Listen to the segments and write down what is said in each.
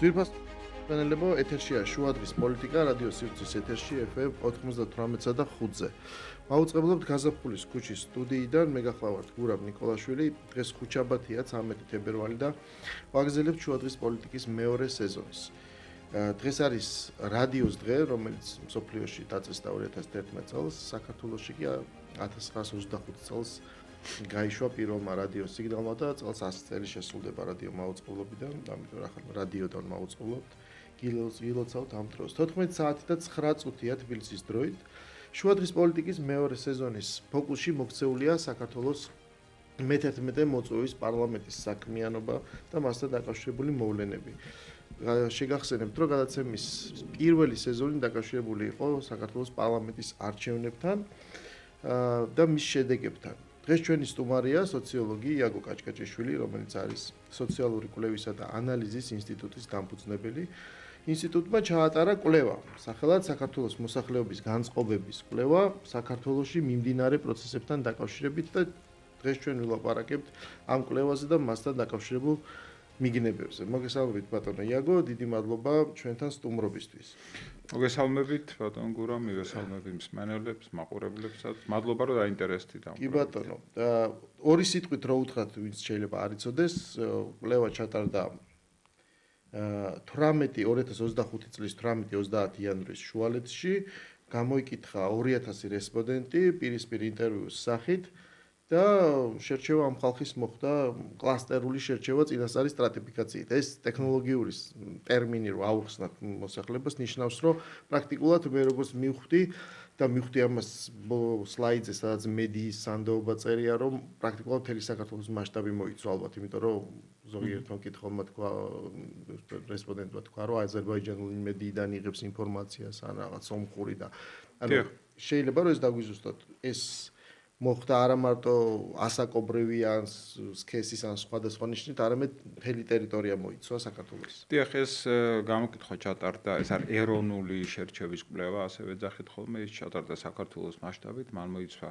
ძვირფას პანელებო ეთერშია შუადღის პოლიტიკა რადიო სივრცის ეთერში FM 98-სა და 5-ზე. მაუწყებლობთ გაზაფხულის ქუჩის სტუდიიდან, მე გახლავართ გურამ ნიკოლაშვილი. დღეს ხუთშაბათია 13 თებერვალი და ვაგრძელებთ შუადღის პოლიტიკის მეორე სეზონს. დღეს არის რადიოს დღე, რომელიც მსოფლიოში დაწესდა 2011 წელს, საქართველოში კი 1925 წელს გაიშვა პირველმა რადიო სიგნალმა და წელს 100 წელი შესრულდება რადიო მაუწყებლობიდან, ამიტომ ახლა რადიოდან მაუწყებლობთ. გილოცავთ ამ დროს 14 საათი და 9 წუთია თბილისის დროით. შუადღის პოლიტიკის მეორე სეზონის ფოკუსში მოქცეულია საქართველოს მე-11 მოწვევის პარლამენტის საქმიანობა და მასთან დაკავშირებული მოვლენები. შეგახსენებთ, რომ გადაცემის პირველი სეზონი დაკავშირებული იყო საქართველოს პარლამენტის არჩევნებთან და მის შედეგებთან. დღეს ჩვენი სტუმარია სოციოლოგი იაგო კაჭკაჭიშვილი, რომელიც არის სოციალური კვლევისა და ანალიზის ინსტიტუტის დამფუძნებელი. ინსტიტუტმა ჩაატარა კვლევა, სახელად საქართველოს მოსახლეობის განწყობების კვლევა საქართველოში მიმდინარე პროცესებთან დაკავშირებით და დღეს ჩვენ ვილაპარაკებთ ამ კვლევაზე და მასთან დაკავშირებულ მიგნებებზე. მოგესალმებით ბატონო იაგო, დიდი მადლობა ჩვენთან სტუმრობისთვის. მოგესალმებით ბატონო გურა, მივესალმებით მსმენელებს, მაყურებლებსაც. მადლობა რომ დაინტერესდით ამ. კი ბატონო, ორი სიტყვით რო უთხრათ, ვინც შეიძლება არ იცოდეს, კვლევა ჩატარდა 2025 წლის 18-30 იანვრის შუალედში, გამოიკითხა 2000 რესპონდენტი პირისპირ ინტერვიუს სახით და შერჩევა ამ ხალხის მოხდა კლასტერული შერჩევა წინასწარი სტრატიფიკაციით. ეს ტექნოლოგიური ტერმინი რო აუხსნათ მოსახლეობას, ნიშნავს, რომ პრაქტიკულად მე როგორც მივხვდი და მივხვდი ამას სლაიდზე, სადაც მედიის სანდოობა წერია, რომ პრაქტიკულად მთელი საქართველოს მასშტაბი მოიცვა ალბათ, იმიტომ რომ ზოგიერთმა კითხავმა თქვა რესპონდენტმა თქვა, რომ აზერბაიჯანული მედიიდან იღებს ინფორმაციას ან რაღაც სომხური და ანუ შეიძლება რომ ეს დაგვიზუსტოთ. ეს მოხდა არა მარტო ასაკობრივი ან სქესის ან სხვადასხვა ნიშნით, არამედ მთელი ტერიტორია მოიცვა საქართველოს. დიახ, ეს გამოკითხვა ჩატარდა, ეს არის ეროვნული შერჩევის კვლევა, ასევე ძახით ხოლმე, ის ჩატარდა საქართველოს მასშტაბით, მან მოიცვა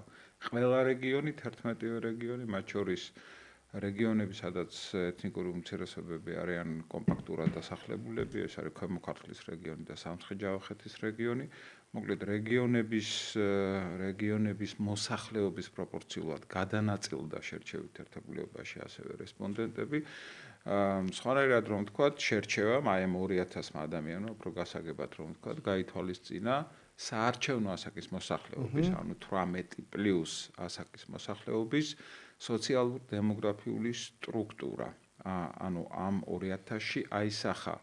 ყველა რეგიონი, 11 რეგიონი, მათ შორის რეგიონები, სადაც ეთნიკური უმცირესობები არიან კომპაქტურად დასახლებულები, ეს არის ქვემო ქართლის რეგიონი და სამცხე-ჯავახეთის რეგიონი. მოკლედ რეგიონების მოსახლეობის პროპორციულად გადანაწილდა შერჩევით ერთობლიობაში ასევე რესპონდენტები. სხვანაირად რომ ვთქვათ, შერჩევამ აი ამ 2000 ადამიანმა უფრო გასაგებად რომ ვთქვათ, გაითვალისწინა საარჩევნო ასაკის მოსახლეობის, ანუ 18+ ასაკის მოსახლეობის სოციალურ-დემოგრაფიული სტრუქტურა. ანუ ამ 2000-ში აისახა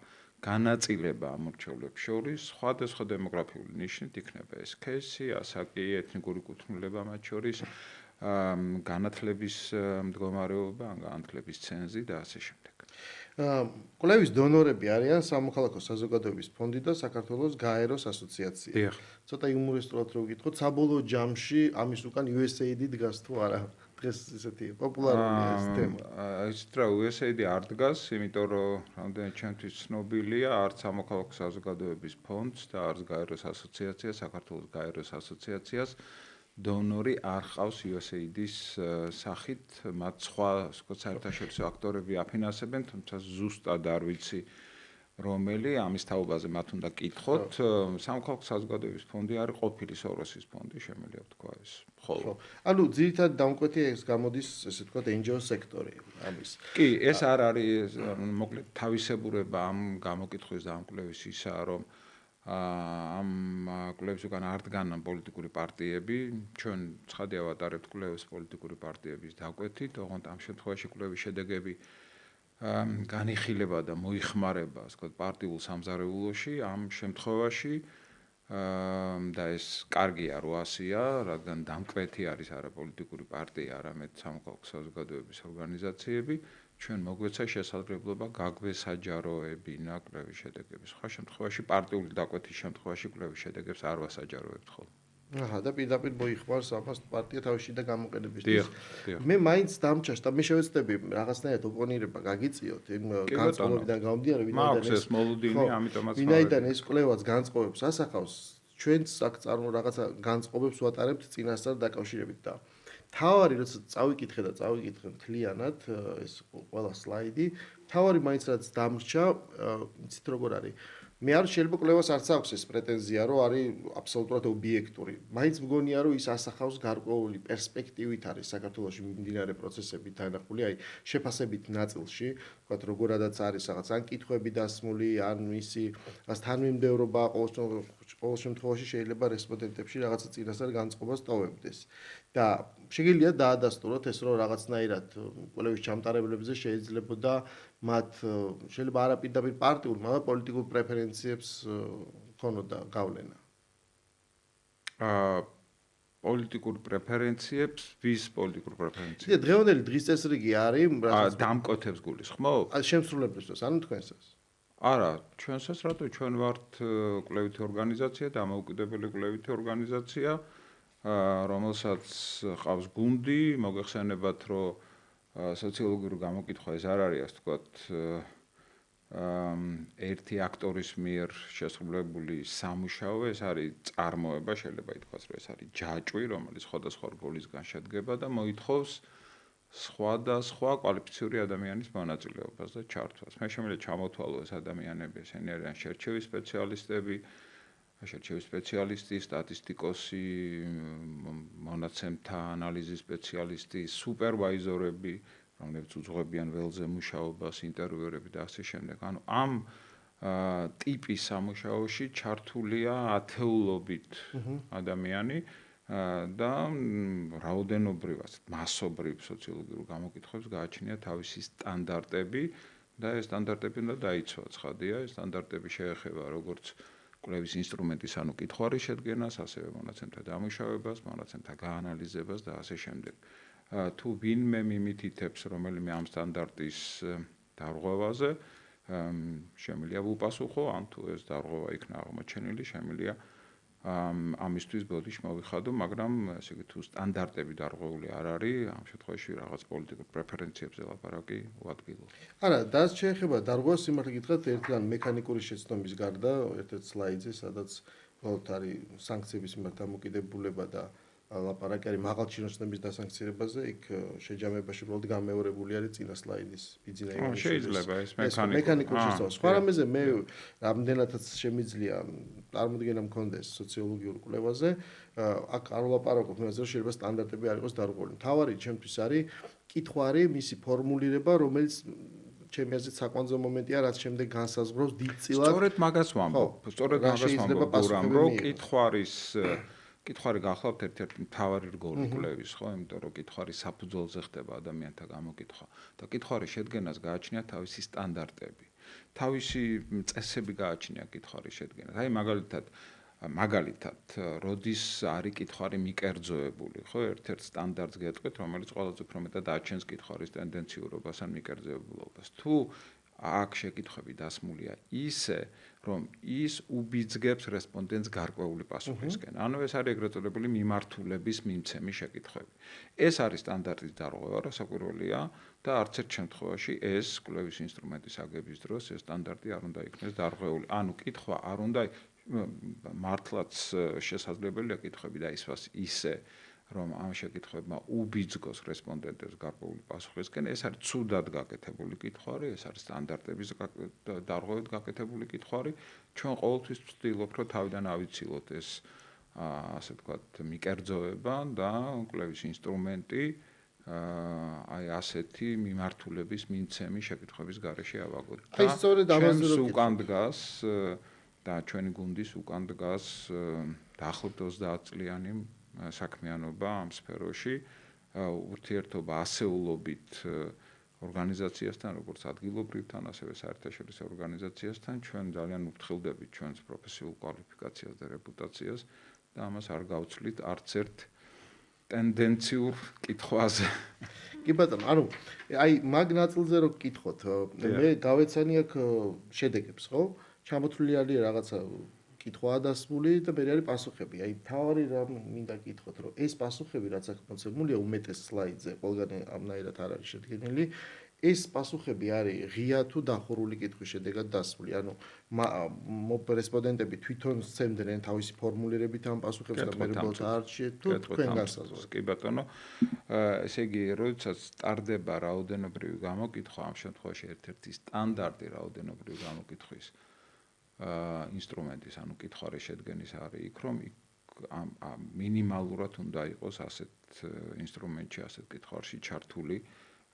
განაწილება ამორჩევლებს შორის სხვადასხვა დემოგრაფიული ნიშნით იქნება ეს სქესი, ასაკი, ეთნიკური კუთვნილება მათ შორის, განათლების მდგომარეობა, განათლების ცენზი და ასე შემდეგ. კვლევის დონორები არიან სამოქალაქო საზოგადოების ფონდი და საქართველოს გაეროს ასოციაცია. დიახ. ცოტა იუმორისტულად რო ვიკითხოთ, საბოლოო ჯამში ამის უკან USAID დგას თუ არა? დღეს ესეთი პოპულარულია ეს თემა. ისეთ რა USAID არ დგას, იმიტომ რომ რამდენად ჩემთვის ცნობილია, არც სამოქალაქო საზოგადოების ფონდს და არც გაეროს ასოციაციას, საქართველოს გაეროს ასოციაციას დონორი არ ყავს USAID-ის სახით, მათ სხვა საერთაშორისო აქტორები აფინანსებენ, თუმცა ზუსტად არ ვიცი რომელი, ამის თაობაზე მათ უნდა კითხოთ. სამოქალაქო საზოგადოების ფონდი არის ყოფილი სოროსის ფონდი, შემიძლია ვთქვა ეს. ხო. ანუ ძირითადად დამკვეთი ეს გამოდის, ესე ვთქვათ, NGO სექტორი ამის. კი, ეს არ არის, მოკლედ თავისებურება ამ გამოკითხვის და ამ კვლევის ისაა, რომ ამ კვლევის უკან არ დგანან პოლიტიკური პარტიები. ჩვენ ცხადია ვატარებთ კვლევის პოლიტიკური პარტიების დაკვეთით, ოღონდ ამ შემთხვევაში კვლევის შედეგები განიხილება და მოიხმარება, ასე ვთქვათ, პარტიულ სამზარეულოში. ამ შემთხვევაში და ეს კარგია 800-ია, რადგან დამკვეთი არის არა პოლიტიკური პარტია, არამედ სამოქალაქო საზოგადოების ორგანიზაციები. ჩვენ მოგვეცა შესაძლებლობა გაგვესაჯაროებინა კვლევის შედეგები. სხვა შემთხვევაში პარტიული დაკვეთის შემთხვევაში კვლევის შედეგებს არ ვასაჯაროებთ ხოლმე. აჰა, და პირდაპირ მოიხმარს ამას პარტია თავში და გამოყენებისთვის. დიახ. მე მაინც დამჩაშდა, მე შევეცდები რაღაცნაირად ოპონირება გაგიწიოთ იმ განწყობებიდან გამომდინარე, ვინაიდან ეს კვლევაც განწყობებს ასახავს, ჩვენც აქ რაღაცა განწყობებს ვატარებთ წინასწარ დაკავშირებით და თავარი როცა წავიკითხე და წავიკითხე მთლიანად ეს ყველა სლაიდი, თავარი მაინც რაც დამრჩა, იცით როგორ არის? მე არ შეიძლება კვლევას არც აქვს ეს პრეტენზია, რომ არის აბსოლუტურად ობიექტური. მაინც მგონია, რომ ის ასახავს გარკვეული პერსპექტივით არის საქართველოში მიმდინარე პროცესები თანახული, აი შეფასებით ნაწილში, ვთქვათ, როგორადაც არის რაღაც ან კითხვები დასმული, ან მისი რას თანმიმდევრობა ყოველ შემთხვევაში შეიძლება რესპონდენტებში რაღაცა წინასწარ განწყობას ტოვებდეს. და შეგიძლია დაადასტუროთ ეს, რომ რაღაცნაირად კვლევის ჩამტარებლებზე შეიძლებოდა მათ შეიძლება არაპირდაპირ პარტიულ, მაგრამ პოლიტიკურ პრეფერენციებს ქონოდა გავლენა. პოლიტიკურ პრეფერენციებს, ვის პოლიტიკურ პრეფერენციებს? იდე დღევანდელი დღის წესრიგი არის, დამკვეთებს გულისხმობ? შემსრულებლისთვის, ანუ თქვენსაც. არა, ჩვენსაც რატო ჩვენ ვართ კვლევითი ორგანიზაცია, დამოუკიდებელი კვლევითი ორგანიზაცია, რომელსაც ყავს გუნდი, მოგეხსენებათ, რომ სოციოლოგიური გამოკითხვა ეს არ არის, ასე ვთქვათ, ერთი აქტორის მიერ შესრულებული სამუშაო, ეს არის წარმოება, შეიძლება ითქვას, რომ ეს არის ჯაჭვი, რომელიც სხვადასხვა რგოლისგან შედგება და მოითხოვს სხვადასხვა კვალიფიციური ადამიანის მონაწილეობას და ჩართვას. მე შემიძლია ჩამოთვალო ეს ადამიანები, ესენი არიან შერჩევის სპეციალისტები, სტატისტიკოსი, მონაცემთა ანალიზის სპეციალისტი, სუპერვაიზორები, რომლებიც უძღვებიან ველზე მუშაობას, ინტერვიუები და ასე შემდეგ. ანუ ამ ტიპის სამუშაოში ჩართულია ათეულობით ადამიანი და რაოდენობრივად, მასობრივ სოციოლოგიურ გამოკითხვებს გააჩნია თავისი სტანდარტები და ეს სტანდარტები უნდა დაიცვა ცხადია, ეს სტანდარტები შეეხება როგორც კვლევის ინსტრუმენტის, ანუ კითხვარის შედგენას, ასევე მონაცემთა დამუშავებას, მონაცემთა გაანალიზებას და ასე შემდეგ. თუ ვინმე მიმითითებს რომელიმე ამ სტანდარტის დარღვევაზე, შემიძლია ვუპასუხო, ან თუ ეს დარღვევა იქნა აღმოჩენილი, შემიძლია ამისთვის ბოდიში მოვიხადო, მაგრამ ესე იგი თუ სტანდარტები დარღვეული არ არის, ამ შემთხვევაში რაღაც პოლიტიკურ პრეფერენციებზე ლაპარაკი უადგილოა. არა, დას შეეხება დარღვევას სიმართლე გითხრათ, ერთგან მექანიკური შეცდომის გარდა, ერთ-ერთ სლაიდზე, სადაც უბრალოდ არის სანქციების მიმართ დამოკიდებულება და ლაპარაკი არის მაღალ ჩინოსნების დასანქცირებაზე, იქ შეჯამებაში უბრალოდ გამეორებული არის წინა სლაიდის ბიძინა ივანიშვილის. შეიძლება ეს მექანიკური შეცდომა. სხვა რამეზე მე რამდენადაც შემიძლია წარმოდგენა მქონდეს სოციოლოგიურ კვლევაზე, აქ არ ვლაპარაკობ იმაზე, რომ შეიძლება სტანდარტები არ იყოს დარღვეული. მთავარი ჩემთვის არის კითხვარი, მისი ფორმულირება, რომელიც ჩემი აზრით საკვანძო მომენტია, რაც შემდეგ განსაზღვრავს დიდწილად. სწორედ მაგას ვამბობ. რომ კითხვარი გახლავთ ერთ-ერთი მთავარი რგოლი კვლევის, ხო? იმიტომ რომ კითხვარი საფუძველზე ხდება ადამიანთა გამოკითხვა და კითხვარის შედგენას გააჩნია თავისი სტანდარტები. თავისი წესები გააჩნია კითხვარის შედგენას. აი მაგალითად, როდის არის კითხვარი მიკერძოებული, ხო? ერთ-ერთ სტანდარტს გეტყვით, რომელიც ყველაზე უფრო მეტად აჩენს კითხვარის ტენდენციურობას ან მიკერძოებულობას. თუ აქ შეკითხვები დასმულია ისე, რომ ის უბიძგებს რესპონდენტს გარკვეული პასუხისკენ. ანუ ეს არის ეგრეთ წოდებული მიმართულების მიმცემი შეკითხვები. ეს არის სტანდარტის დარღვევა, რასაკვირველია და არც ერთ შემთხვევაში ეს კვლევის ინსტრუმენტის აგების დროს ეს სტანდარტი არ უნდა იქნეს დარღვეული. ანუ კითხვა არ უნდა მართლაც შესაძლებელია კითხვები დაისვას ისე, რომ ამ შეკითხვებმა უბიძგოს რესპონდენტებს გარკვეული პასუხისკენ, ეს არის ცუდად გაკეთებული კითხვარი, ეს არის სტანდარტების დარღვევით გაკეთებული კითხვარი. ჩვენ ყოველთვის ვცდილობთ, რომ თავიდან ავიცილოთ ეს ასე ვთქვათ, მიკერძოება და კვლევის ინსტრუმენტი აი ასეთი მიმართულების მიმცემი შეკითხვების გარეშე ავაგოთ. აი სწორედ ამაზე რომ უკან დგას და ჩვენი გუნდის უკან დგას დაახლოებით 30 წლიანი საქმიანობა ამ სფეროში, ურთიერთობა ასეულობით ორგანიზაციასთან, როგორც ადგილობრივთან, ასევე საერთაშორისო ორგანიზაციასთან, ჩვენ ძალიან ვფრთხილდებით ჩვენს პროფესიულ კვალიფიკაციას და რეპუტაციას და ამას არ გავცვლით არც ერთ ტენდენციურ კითხვაზე. კი ბატონო, ანუ აი მაგ ნაწილზე რო გკითხოთ, მე გავეცანი აქ შედეგებს, ხო? ჩამოთვლილი არის რაღაცა კითხვაა დასმული და მე არის პასუხები. აი თავი რა მინდა გკითხოთ, რომ ეს პასუხები რაც აქ მოცემულია უმეტეს სლაიდზე, ყველგან ამნაირად არ არის შედგენილი. ეს პასუხები არის ღია თუ დახურული კითხვის შედეგად დასმული. ანუ რესპონდენტები თვითონ სცემდნენ თავისი ფორმულირებით ამ პასუხებს და მე რბოლთ არჩიეთ თუ თქვენ განსაზღვრეთ. კი ბატონო, ესე იგი, როდესაც სტარდება რაოდენობრივი გამოკითხვა, ამ შემთხვევაში ერთ-ერთი სტანდარტი რაოდენობრივი გამოკითხვის ინსტრუმენტის, ანუ კითხვის შედგენის არის იქ, რომ ამ მინიმალურად უნდა იყოს ასეთ ინსტრუმენტში, ასეთ კითხვაში ჩართული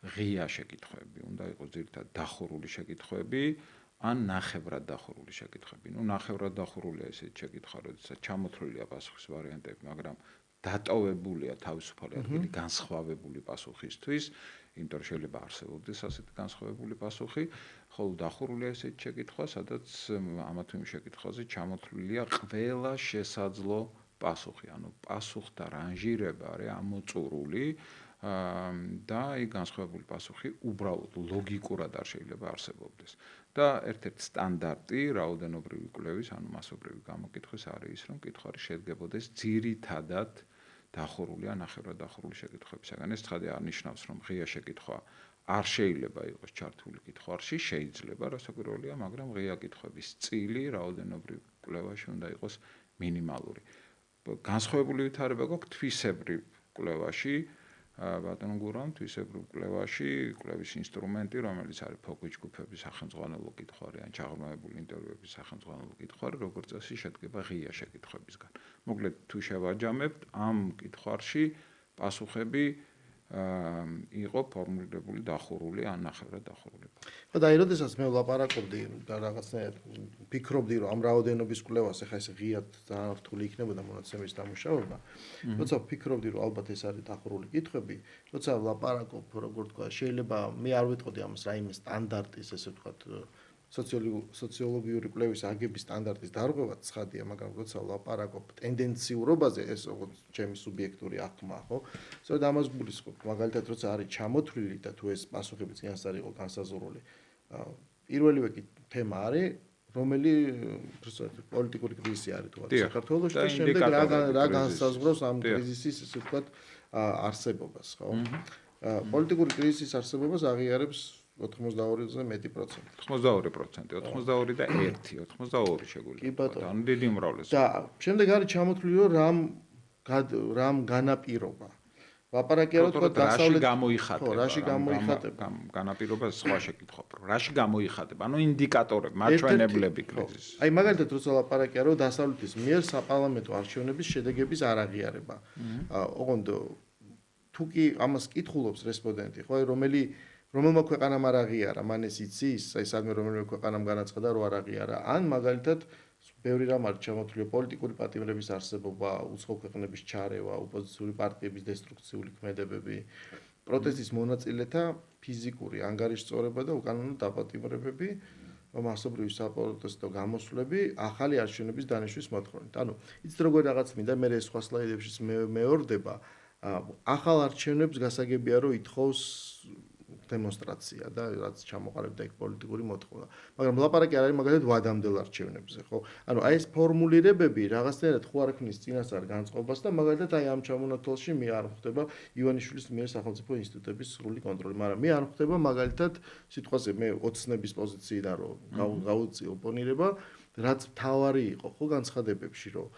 ღია შეკითხვები, უნდა იყოს ძირითადად დახურული შეკითხვები, ან ნახევრად დახურული შეკითხვები. ნუ ნახევრად დახურულია ესეთი შეკითხვა, როდესაც ჩამოთვლილია პასუხის ვარიანტები, მაგრამ დატოვებულია თავისუფალი ადგილი განსხვავებული პასუხისთვის, იმიტომ რომ შეიძლება არსებობდეს ასეთი განსხვავებული პასუხი, ხოლო დახურულია ესეთი შეკითხვა, სადაც ამა თუ იმ შეკითხვაზე ჩამოთვლილია ყველა შესაძლო პასუხი, ანუ პასუხთა რანჟირება არის ამოწურული და აი განსხვავებული პასუხი უბრალოდ ლოგიკურად არ შეიძლება არსებობდეს. და ერთ-ერთი სტანდარტი რაოდენობრივი კვლევის, ანუ მასობრივი გამოკითხვის არის ის, რომ კითხვარი შედგებოდეს ძირითადად დახურული ან ნახევრად დახურული შეკითხვებისაგან. ეს ცხადი არნიშნავს, რომ ღია შეკითხვა არ შეიძლება იყოს ჩართული კითხვაში, შეიძლება, რასაკვირველია, მაგრამ ღია კითხვების წილი რაოდენობრივ კვლევაში უნდა იყოს მინიმალური. განსხვავებული ვითარება გვაქვს თვისებრივ კვლევაში, ბატონო გურამ, თვისებრივ კვლევაში, კვლევის ინსტრუმენტი, რომელიც არის ფოქუს ჯგუფების სახელმძღვანელო კითხვარი ან ჩაღრმავებული ინტერვიუების სახელმძღვანელო კითხვარი, როგორც წესი შედგება ღია შეკითხვებისგან. მოკლედ, თუ შევაჯამებთ, ამ კითხვაში პასუხები იყო ფორმულირებული დახურული ან ნახევრად დახურული. და აი, როდესაც მე ვლაპარაკობდი და რაღაცნაირად ფიქრობდი, რომ ამ რაოდენობის კვლევას ახლა ეს ღიად ძალიან რთული იქნებოდა მონაცემის დამუშავება, როცა ვფიქრობდი, რომ ალბათ ეს არის დახურული კითხვები, როცა ვლაპარაკობ, როგორ თქვა, შეიძლება მე არ ვიტყოდი ამას რაიმე სტანდარტის, ესე ვთქვათ, სოციოლოგიური კვლევის აგების სტანდარტის დარღვევა ცხადია, მაგრამ როცა ვლაპარაკობ ტენდენციურობაზე, ეს როგორც ჩემი სუბიექტური აღქმა, ხო? სწორედ ამას გულისხმობ, მაგალითად, როცა არის ჩამოთვლილი და თუ ეს პასუხები წინასწარ არის იყო განსაზღვრული. პირველივე თემა არის, რომელი პოლიტიკური კრიზისი არის თუ არა საქართველოში და შემდეგ რა განსაზღვრავს ამ კრიზისის, ესე ვთქვათ, არსებობას, ხო? პოლიტიკური კრიზისის არსებობას აღიარებს 82-ზე მეტი პროცენტი. 82%, 82 და 1, 82 შეგვიძლია. ანუ დიდი უმრავლესობა. და შემდეგ არის ჩამოთვლილი, რომ რამ განაპირობა. ლაპარაკია რომ თქვა დასავლეთ გამოიხატება. ხო, რაში გამოიხატება? განაპირობა სხვა შეკითხვა. რაში გამოიხატება? ანუ ინდიკატორები, მაჩვენებლები კრიზისის. აი მაგალითად როცა ლაპარაკია რომ დასავლეთის მიერ საპარლამენტო არჩევნების შედეგების არაღიარება. ოღონდ თუ კი ამას კითხულობს რესპონდენტი, ხო, რომელმა ქვეყანამ არ აღიარა, მან ეს იცის, აი სადმე რომელიმე ქვეყანამ განაცხადა რომ არ აღიარა, ან მაგალითად ბევრი რამ არის ჩამოთვლილი პოლიტიკური პატიმრების არსებობა, უცხო ქვეყნების ჩარევა, ოპოზიციური პარტიების დესტრუქციული ქმედებები, პროტესტის მონაწილეთა ფიზიკური ანგარიშწორება და უკანონო დაპატიმრებები, მასობრივი საპროტესტო გამოსვლები, ახალი არჩევნების დანიშვნის მოთხოვნით. ანუ იცით როგორ რაღაც მინდა, მე ეს სხვა სლაიდებშიც მეორდება, ახალ არჩევნებს გასაგებია რომ ითხოვს დემონსტრაცია და რაც ჩამოყალიბდა იქ პოლიტიკური მოთხოვნა. მაგრამ ლაპარაკი არ არის მაგალითად ვადამდელ არჩევნებზე, ხო? ანუ აი ეს ფორმულირებები რაღაცნაირად ხო არ ქმნის წინასწარ განწყობას და მაგალითად აი ამ ჩამონათვალში მე არ ხვდება ივანიშვილის მიერ სახელმწიფო ინსტიტუტების სრული კონტროლი, მაგრამ მე არ ხვდება მაგალითად სიტყვაზე მე ოცნების პოზიციიდან რომ გავუწი ოპონირება, რაც თავარი იყო ხო განცხადებებში, რომ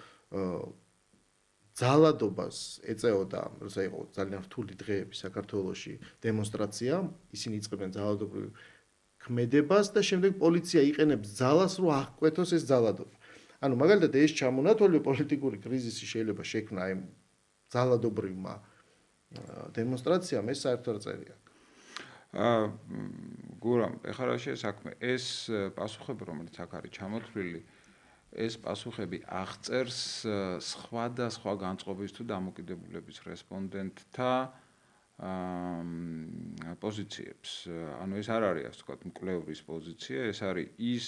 ძალადობას ეწეოდა, როცა იყო ძალიან რთული დღეები საქართველოში, დემონსტრაცია, ისინი იწყებდნენ ძალადობრივ ქმედებას და შემდეგ პოლიცია იყენებს ძალას, რომ აღკვეთოს ეს ძალადობა. ანუ მაგალითად ეს ჩამონათვლილი პოლიტიკური კრიზისი შეიძლება შექმნა აი ძალადობრივმა დემონსტრაციამ, ეს საერთოდ არ წერია. გურამ, ეხლა რა საქმე, ეს პასუხები, რომელიც აქ არის ჩამოთვლილი, ეს პასუხები აღწერს სხვადასხვა განწყობის თუ დამოკიდებულების რესპონდენტთა პოზიციებს. ანუ ეს არ არის, ასე ვთქვათ, მკვლევრის პოზიცია, ეს არის ის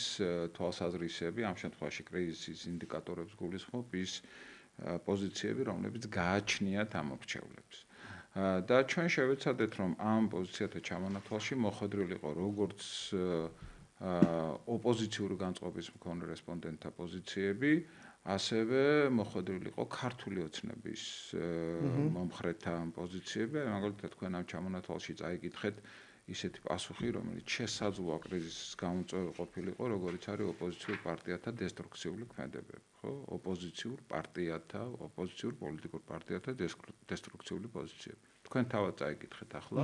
თვალსაზრისები, ამ შემთხვევაში კრიზისის ინდიკატორებს გულისხმობ, ის პოზიციები, რომლებიც გააჩნიათ ამ მრჩევლებს. და ჩვენ შევეცადეთ, რომ ამ პოზიციათა ჩამონათვალში მოხვედრილი იყო როგორც ოპოზიციური განწყობის მქონე რესპონდენტთა პოზიციები, ასევე მოხვედრილი იყო ქართული ოცნების მომხრეთა პოზიციები. მაგალითად, თქვენ ამ ჩამონათვალში წაიკითხეთ ისეთი პასუხი, რომელიც შესაძლოა კრიზისის გამოწვევა ყოფილიყო, როგორც არის ოპოზიციურ პარტიათა დესტრუქციული ქმედებები, ხო? ოპოზიციურ პარტიათა, ოპოზიციურ პოლიტიკურ პარტიათა დესტრუქციული პოზიციები. თქვენ თავად წაიკითხეთ ახლა.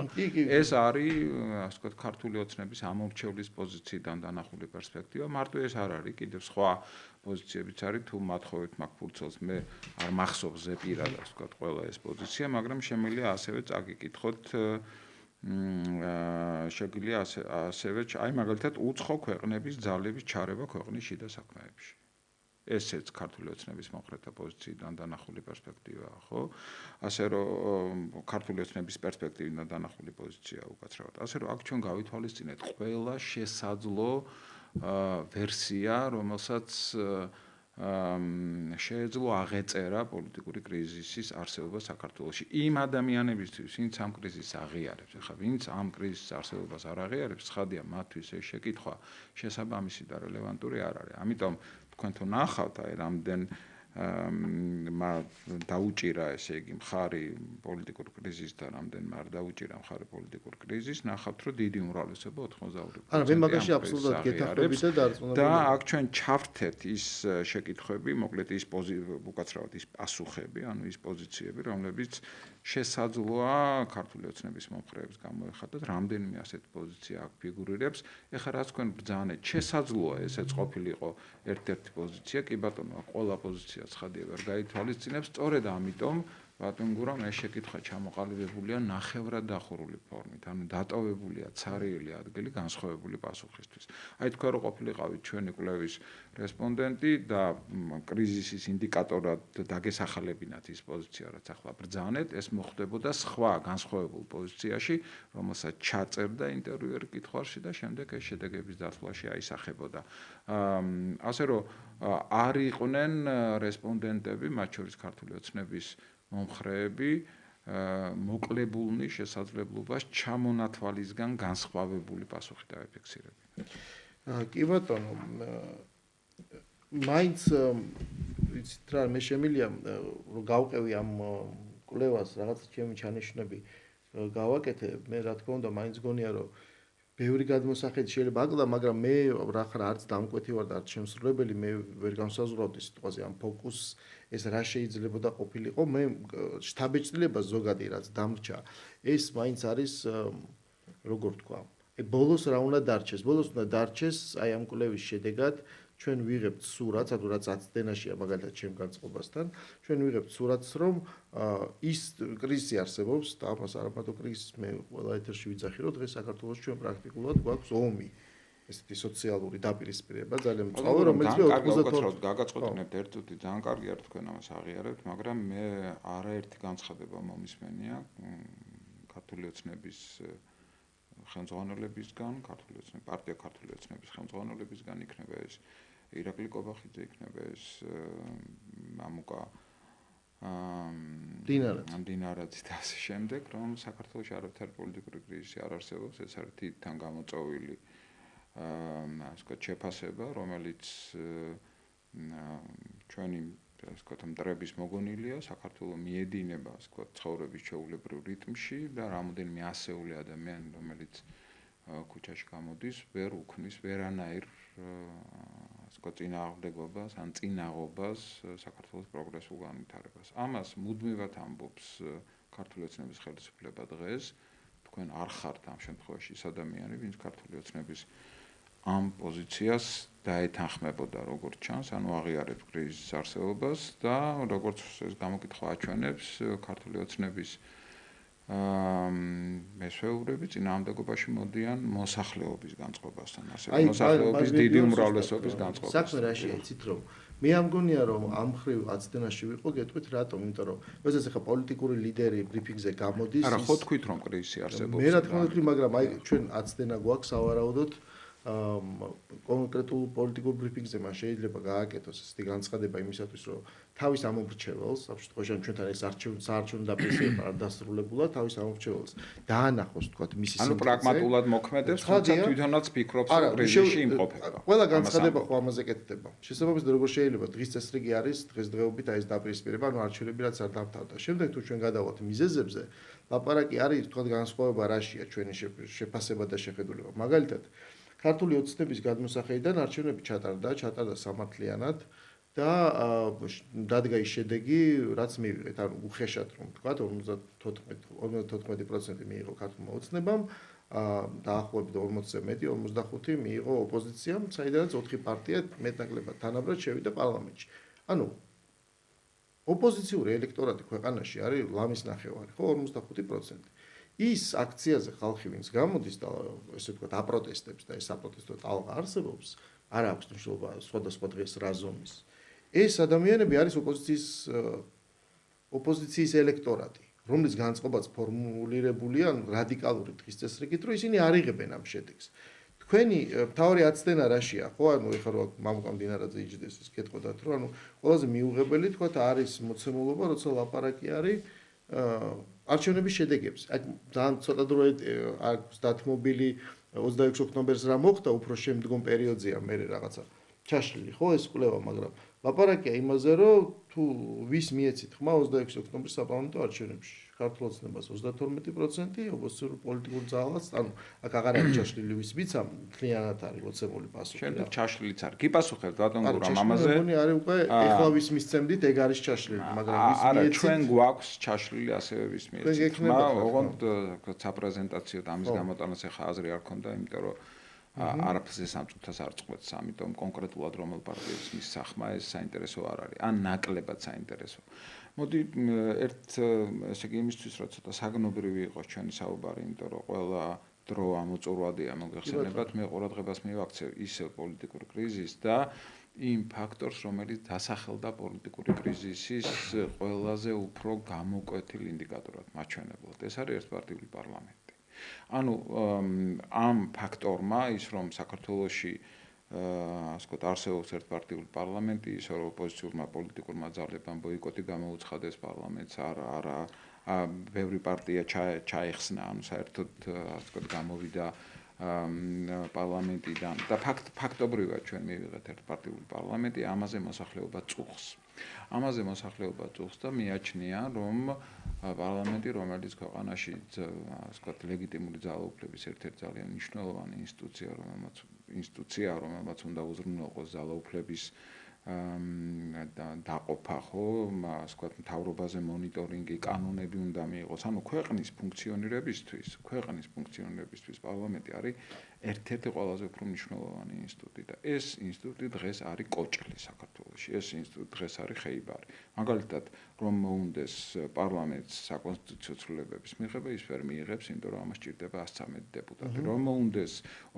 ეს არის, ასე ვთქვათ, ქართული ოცნების ამორჩევლის პოზიციიდან დანახული პერსპექტივა. მარტო ეს არ არის, კიდევ სხვა პოზიციებიც არის, თუ მათხოვეთ მაგ ფურცელს მე არ მახსოვს ზე პირადად, ასე ვთქვათ, ყველა ეს პოზიცია, მაგრამ შემიძლია ასევე წაგიკითხოთ შეგვიძლია ასევე აი მაგალითად უცხო ქვეყნების ძალების ჩარევა ქვეყნის შიდა საქმეებში. ესეც ქართული ოცნების მომხრეთა პოზიციიდან დანახული პერსპექტივაა, ხო? ასე რომ ქართული ოცნების პერსპექტივიდან დანახული პოზიცია უკაცრავად. ასე რომ აქ ჩვენ გავითვალისწინეთ ყველა შესაძლო ვერსია, რომელსაც შეეძლო აღეწერა პოლიტიკური კრიზისის არსებობა საქართველოში. იმ ადამიანებისთვის, ვინც ამ კრიზისს აღიარებს, ახლა ვინც ამ კრიზისის არსებობას არ აღიარებს, ცხადია მათთვის ეს შეკითხვა შესაბამისი და რელევანტური არ არის. ამიტომ თქვენ თუ ნახავთ აი რამდენ დაუჭირა ესე იგი მხარი პოლიტიკურ კრიზისს და რამდენმა არ დაუჭირა მხარი პოლიტიკურ კრიზისს, ნახავთ რომ დიდი უმრავლესობა 82%. ანუ მე მაგაში აბსოლუტურად გეთანხმებით და დარწმუნებული და აქ ჩვენ ჩავთეთ ის შეკითხვები, მოკლედ ის უკაცრავად ის პასუხები, ანუ ის პოზიციები, რომლებიც შესაძლოა ქართული ოცნების მომხრეებს გამოეხატოთ, რამდენიმე ასეთი პოზიცია აქ ფიგურირებს. ეხლა რაც თქვენ ბრძანეთ, შესაძლოა ესეც ყოფილიყო ერთ-ერთი პოზიცია, კი ბატონო, ყველა პოზიცია ცხადია ვერ გაითვალისწინებს, სწორედ ამიტომ ბატონ გურამ ეს შეკითხვა ჩამოყალიბებულია ნახევრად დახურული ფორმით, ანუ დატოვებულია ცარიელი ადგილი განსხვავებული პასუხისთვის. აი თქვენ რო ყოფილიყავით ჩვენი კვლევის რესპონდენტი და კრიზისის ინდიკატორად დაგესახალებინათ ის პოზიცია, რაც ახლა ბრძანეთ, ეს მოხდებოდა სხვა განსხვავებულ პოზიციაში, რომელსაც ჩაწერდა ინტერვიუერი კითხვაში და შემდეგ ეს შედეგების დათვლაში აისახებოდა. ასე რომ არ იყვნენ რესპონდენტები, მათ შორის ქართული ოცნების მომხრეები, მოკლებულნი შესაძლებლობას ჩამონათვალისგან განსხვავებული პასუხი დაეფიქსირებინათ. კი ბატონო, მაინც ვიცით რა, მე შემიძლია რომ გავყევი ამ კვლევას რაღაც ჩემი ჩანიშვნები გავაკეთე, მე რა თქმა უნდა მაინც გონია რომ ბევრი გადმოსახედი შეიძლება აკლდა, მაგრამ მე რახან არც დამკვეთი ვარ და არც შემსრულებელი, მე ვერ განსაზღვრავდი სიტყვაზე ამ ფოკუსს, ეს რა შეიძლებოდა ყოფილიყო, მე შთაბეჭდილება ზოგადი რაც დამრჩა, ეს მაინც არის როგორ თქვა, ბოლოს რა უნდა დარჩეს? ბოლოს უნდა დარჩეს აი ამ კვლევის შედეგად ჩვენ ვიღებთ სურათს, ანუ რაც აცდენაშია მაგალითად ჩემ განწყობასთან, ჩვენ ვიღებთ სურათს, რომ ის კრიზისი არსებობს და ამას არ მარტო კრიზისს მე ყველა ეთერში ვიძახი, რომ დღეს საქართველოს ჩვენ პრაქტიკულად გვაქვს ომი. ესეთი სოციალური დაპირისპირება ძალიან მწვავე, რომელიც მე 92 გაგაწყობინებთ ერთ წუთი, ძალიან კარგია რომ თქვენ ამას აღიარებთ, მაგრამ მე არაერთი განცხადება მომისმენია ქართული ოცნების ხელმძღვანელებისგან, პარტია ქართული ოცნების ხელმძღვანელებისგან იქნება ეს ირაკლი კობახიძე, იქნება ეს მამუკა დინარაძე და ასე შემდეგ, რომ საქართველოში არავითარი პოლიტიკური კრიზისი არ არსებობს, ეს არის თითთან გამოწვეული ასე ვთქვათ შეფასება, რომელიც ჩვენი ასე ვთქვათ მტრების მოგონილია, საქართველო მიედინება ასე ვთქვათ ცხოვრების ჩვეულებრივ რიტმში და რამოდენიმე ასეული ადამიანი, რომელიც ქუჩაში გამოდის, ვერ უქმნის ვერანაირ ასე ვთქვათ წინააღმდეგობას ან წინაღობას საქართველოს პროგრესულ განვითარებას. ამას მუდმივად ამბობს ქართული ოცნების ხელისუფლება დღეს. თქვენ არ ხართ ამ შემთხვევაში ის ადამიანი, ვინც ქართული ოცნების ამ პოზიციას დაეთანხმებოდა როგორც ჩანს, ანუ აღიარებს კრიზისის არსებობას და როგორც ეს გამოკითხვა აჩვენებს, ქართული ოცნების მესვეურები წინააღმდეგობაში მოდიან მოსახლეობის განწყობასთან, ასე მოსახლეობის დიდი უმრავლესობის განწყობასთან. საქმე რაშია, იცით რომ მე ამ გონია რომ ამ ხრივ აცდენაში ვიყო, გეტყვით რატომ? იმიტომ რომ როდესაც ახლა პოლიტიკური ლიდერი ბრიფინგზე გამოდის, არა, ხო თქვით რომ კრიზისი არსებობს. მე რა თქმა უნდა, მაგრამ აი ჩვენ აცდენა გვაქვს სავარაუდოდ კონკრეტულ პოლიტიკურ ბრიფინგზე მას შეიძლება გააკეთოს ესეთი განცხადება იმისათვის, რომ თავის ამომრჩეველს, საბჭოთა ჩვენთან ეს საარჩევნო დაპირისპირება არ დასრულებულა, თავის ამომრჩეველს დაანახოს თქვათ მისი ანუ პრაგმატულად მოქმედებს, თუმცა თვითონაც ფიქრობს, რომ კრიზისში იმყოფება. ყველა განცხადება ხო ამაზე კეთდება. შესაბამისად, როგორ შეიძლება დღის წესრიგი არის დღესდღეობით აი ეს დაპირისპირება, ანუ არჩევნები რაც არ დამთავრდა. შემდეგ თუ ჩვენ გადავალთ მიზეზებზე, ლაპარაკი არის თქვათ განსხვავება რაშია ჩვენი შეფასება და შეხედულება. მაგალითად, ქართული ოცნების გადმოსახედიდან არჩევნები ჩატარდა სამართლიანად და დადგა ის შედეგი, რაც მივიღეთ. ანუ უხეშად რომ ვთქვათ, 54% მიიღო ქართულმა ოცნებამ, დაახლოებით 40-ზე მეტი, 45 მიიღო ოპოზიციამ, საიდანაც 4 პარტია მეტნაკლებად თანაბრად შევიდა პარლამენტში. ანუ ოპოზიციური ელექტორატი ქვეყანაში არის ლამის ნახევარი, ხო, 45%. ის აქციაზე ხალხი ვინც გამოდის და ესე ვთქვათ აპროტესტებს და ეს საპროტესტო ტალღა არსებობს, არ აქვს მნიშვნელობა სხვადასხვა დღეს რა ზომის. ეს ადამიანები არის ოპოზიციის ელექტორატი, რომლის განწყობაც ფორმულირებულია რადიკალური დღის წესრიგით, რომ ისინი არ იღებენ ამ შედეგს. თქვენი მთავარი აცდენა რაშია, ხო? ანუ ეხლა რომ მამუკამ დინარაძე იჯდეს ის გეტყოდათ, რომ ანუ ყველაზე მიუღებელი თქვათ არის მოცემულობა, როცა ლაპარაკი არის არჩევნების შედეგებს. აქ ძალიან ცოტა დრო აქვს დათმობილი 26 ოქტომბერს რა მოხდა, უფრო შემდგომ პერიოდზეა მე რაღაცა ჩაშლილი, ხო ეს კვლევა, მაგრამ ლაპარაკია იმაზე, რომ თუ ვის მიეცით ხმა 26 ოქტომბრის საპარლამენტო არჩევნებში, ქართულ ოცნებას 32%, ოპოზიციურ პოლიტიკურ ძალას, ანუ აქ აღარ არის ჩაშლილი ვის ვიცა, მთლიანად არის მოცემული პასუხი. შემდეგ ჩაშლილიც არის. კი პასუხებთ ბატონ გურამ ამაზე. მეგონი არის უკვე ეხლა ვის მისცემდით, ეგ არის ჩაშლილი, მაგრამ ვის მიეცით? არა, ჩვენ გვაქვს ჩაშლილი ასევე ვის მიეცით. ოღონდ საპრეზენტაციო და ამის გამოტანას ახლა აზრი არ ქონდა, იმიტომ რომ არაფერზე სამწუთას არ წყვეტს, ამიტომ კონკრეტულად რომელ პარტიებს მის სახმა ეს საინტერესო არ არის, ან ნაკლებად საინტერესო. მოდი ესე იგი იმისთვის რომ ცოტა საგნობრივი იყოს ჩვენი საუბარი, იმიტომ რომ ყველა დრო ამოწურვადია მოგეხსენებათ, მე ყურადღებას მივაქცევ ისევ პოლიტიკურ კრიზისს და იმ ფაქტორს, რომელიც დასახელდა პოლიტიკური კრიზისის ყველაზე უფრო გამოკვეთილ ინდიკატორად მაჩვენებლად. ეს არის ერთპარტიული პარლამენტი. ანუ ამ ფაქტორმა ის რომ საქართველოში ასე ვთქვათ არსებობს ერთპარტიული პარლამენტი, ის რომ ოპოზიციურმა პოლიტიკურმა ძალებამ ბოიკოტი გამოუცხადეს პარლამენტს, არა ბევრი პარტია ჩაეხსნა, ანუ საერთოდ ასე ვთქვათ გამოვიდა პარლამენტიდან და ფაქტობრივად ჩვენ მივიღეთ ერთპარტიული პარლამენტი, ამაზე მოსახლეობა წუხს. ამაზე მოსახლეობა წუხს და მიაჩნია, რომ პარლამენტი, რომელიც ქვეყანაში ასე ვთქვათ ლეგიტიმური ძალაუფლების ერთ-ერთი ძალიან მნიშვნელოვანი ინსტიტუცია, რომელმაც უნდა უზრუნველყოს ძალაუფლების დაყოფა, ხო, ასე ვთქვათ მთავრობაზე მონიტორინგი, კანონები უნდა მიიღოს. ანუ ქვეყნის ფუნქციონირებისთვის პარლამენტი არის ერთ-ერთი ყველაზე უფრო მნიშვნელოვანი ინსტიტუტი და ეს ინსტიტუტი დღეს არის კოჭლი საქართველოში. ეს ინსტიტუტი დღეს არის ხეიბარი. მაგალითად, რომ მოუნდეს პარლამენტს საკონსტიტუციო ცვლილებების მიღება, ის ვერ მიიღებს, იმიტომ რომ ამას სჭირდება 113 დეპუტატი. რომ მოუნდეს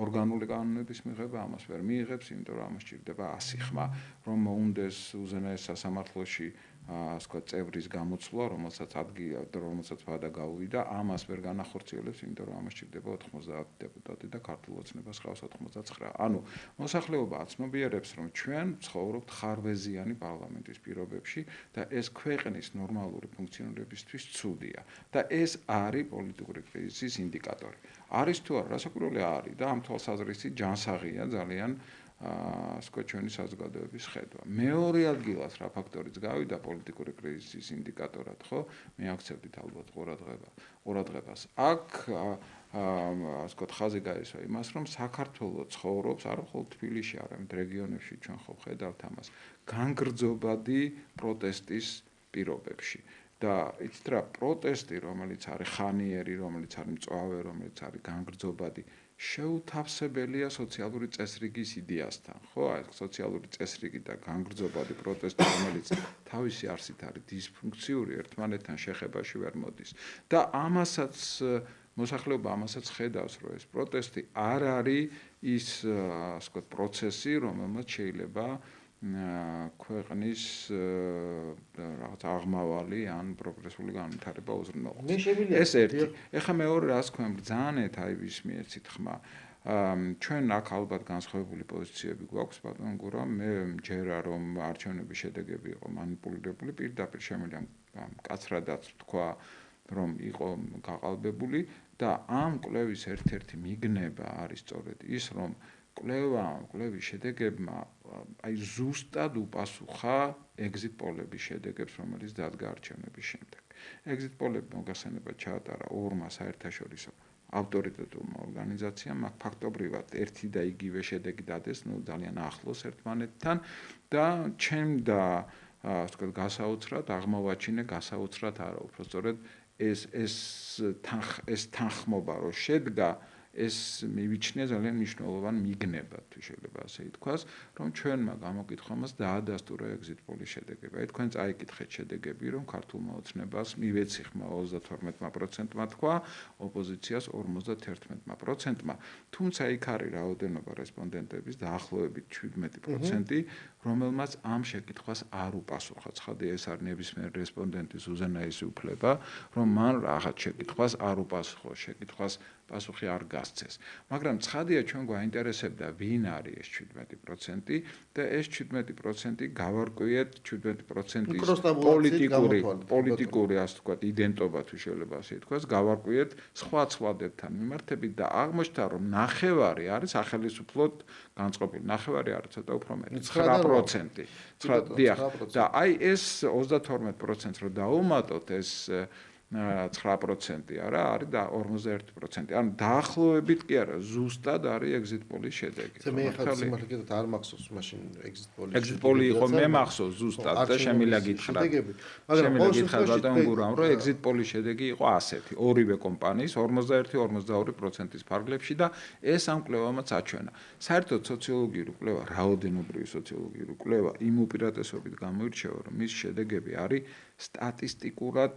ორგანული კანონების მიღება, ამას ვერ მიიღებს, იმიტომ რომ ამას სჭირდება 100 ხმა. რომ მოუნდეს უზენაეს სასამართლოში ასე ვთქვათ წევრის გამოცვლა, რომელსაც ვადა გაუვიდა, ამას ვერ განახორციელებს, იმიტომ რომ ამას სჭირდება 90 დეპუტატი და ქართულ ოცნებას ხავს 89. ანუ მოსახლეობა აცნობიერებს, რომ ჩვენ ცხოვრობთ ხარვეზიანი პარლამენტის პირობებში და ეს ქვეყნის ნორმალური ფუნქციონირებისთვის ცუდია და ეს არის პოლიტიკური კრიზისის ინდიკატორი. არის თუ არა, რასაკვირველი არის და ამ თვალსაზრისით ჯანსაღია ძალიან ასე ვთქვათ ჩვენი საზოგადოების ხედვა. მეორე ადგილას რა ფაქტორიც გავიდა პოლიტიკური კრიზისის ინდიკატორად, ხო? მიაქცევდით ალბათ ყურადღებას. აქ ასე ვთქვათ ხაზი გაესვა იმას, რომ საქართველოს ცხოვრობს არა მხოლოდ თბილისში, არამედ რეგიონებში ჩვენ ხო ხედავთ ამას, განგრძობადი პროტესტის პირობებში. და იცით რა, პროტესტი, რომელიც არის ხანიერი, რომელიც არის მწვავე, რომელიც არის განგრძობადი, შეუთავსებელია სოციალური წესრიგის იდეასთან, ხო? აი სოციალური წესრიგი და განგრძობადი პროტესტი, რომელიც თავისი არსით არის დისფუნქციური, ერთმანეთთან შეხებაში ვერ მოდის. და ამასაც მოსახლეობა ამასაც ხედავს, რომ ეს პროტესტი არ არის ის ასე ვთქვათ პროცესი, რომელმაც შეიძლება ქვეყნის რაღაც აღმავალი ან პროგრესული განვითარება უზრუნველყოს. ეს ერთი. ეხლა მეორე რას ქვენ ბრძანეთ, აი ვის მიეცით ხმა. ჩვენ აქ ალბათ განსხვავებული პოზიციები გვაქვს ბატონ გურა მე მჯერა რომ არჩევნების შედეგები იყო მანიპულირებული პირდაპირ შემიძლია მკაცრადაც თქვა რომ იყო გაყალბებული და ამ კვლევის ერთ-ერთი მიგნება არის სწორედ ის რომ კვლევის შედეგებმა აი ზუსტად უპასუხა exit poll-ების შედეგებს რომელიც დადგა არჩევნების შემდეგ exit poll-ები მოგახსენებათ ჩაატარა ორმა საერთაშორისო ავტორიტეტულმა ორგანიზაციამ აქ ფაქტობრივად ერთი და იგივე შედეგი დადეს ნუ ძალიან ახლოს ერთმანეთთან და ჩემდა ასე ვთქვათ გასაოცრად აღმოვაჩინე გასაოცრად არა უფრო სწორედ ეს თანხმობა რო შედგა ეს მივიჩნია ძალიან მნიშვნელოვან მიგნებად თუ შეიძლება ასე ითქვას რომ ჩვენმა გამოკითხვამას დაადასტურა exit poll-ის შედეგები. აი თქვენ წაიკითხეთ შედეგები რომ ქართულმა ოცნებას მივეციხმა 32%-მა თქვა, ოპოზიციას 51%-მა. თუმცა იქ არის რაოდენობა რესპონდენტების დაახლოებით 17%, რომელმაც ამ შეკითხვას არ უპასუხა. ცხადია ეს არის ნებისმიერ რესპონდენტის უზენაესი უფლება, რომ მან რაღაც შეკითხვას არ უპასუხოს, შეკითხვას პასუხი არ გასცეს. მაგრამ ცხადია ჩვენ გვაინტერესებდა ვინ არის ეს 17% და ეს 17% გავარკვიეთ 17%-ის პოლიტიკური ასე ვთქვათ იდენტობა თუ შეიძლება ასე ითქვას, გავარკვიეთ სხვა ცვლადებთან მიმართებით და აღმოჩნდა რომ ნახევარი არის სახელისუფლოდ განწყობილი. ნახევარი არის ცოტა უფრო მეტი 9%. დიახ. და აი ეს 32%-ს რო დაუმატოთ ეს 9% არა არის და 51%. ანუ დაახლოებით კი არა, ზუსტად არის exit poll-ის შედეგი. მე ხარ სიმართლედ არ მახსოვს მაშინ exit poll-ის. exit poll-ი იყო მე მახსოვს ზუსტად და შემიძლია გითხრათ. მაგრამ ბატონ გურამ რომ exit poll-ის შედეგი იყო ასეთი. ორივე კომპანიის 51-52%-ის ფარგლებში და ეს ამ კვლევამაც აჩვენა. საერთოდ სოციოლოგიური კვლევა, რაოდენობრივი სოციოლოგიური კვლევა იმ უპირატესობით გამოირჩევა რომ მის შედეგები არის სტატისტიკურად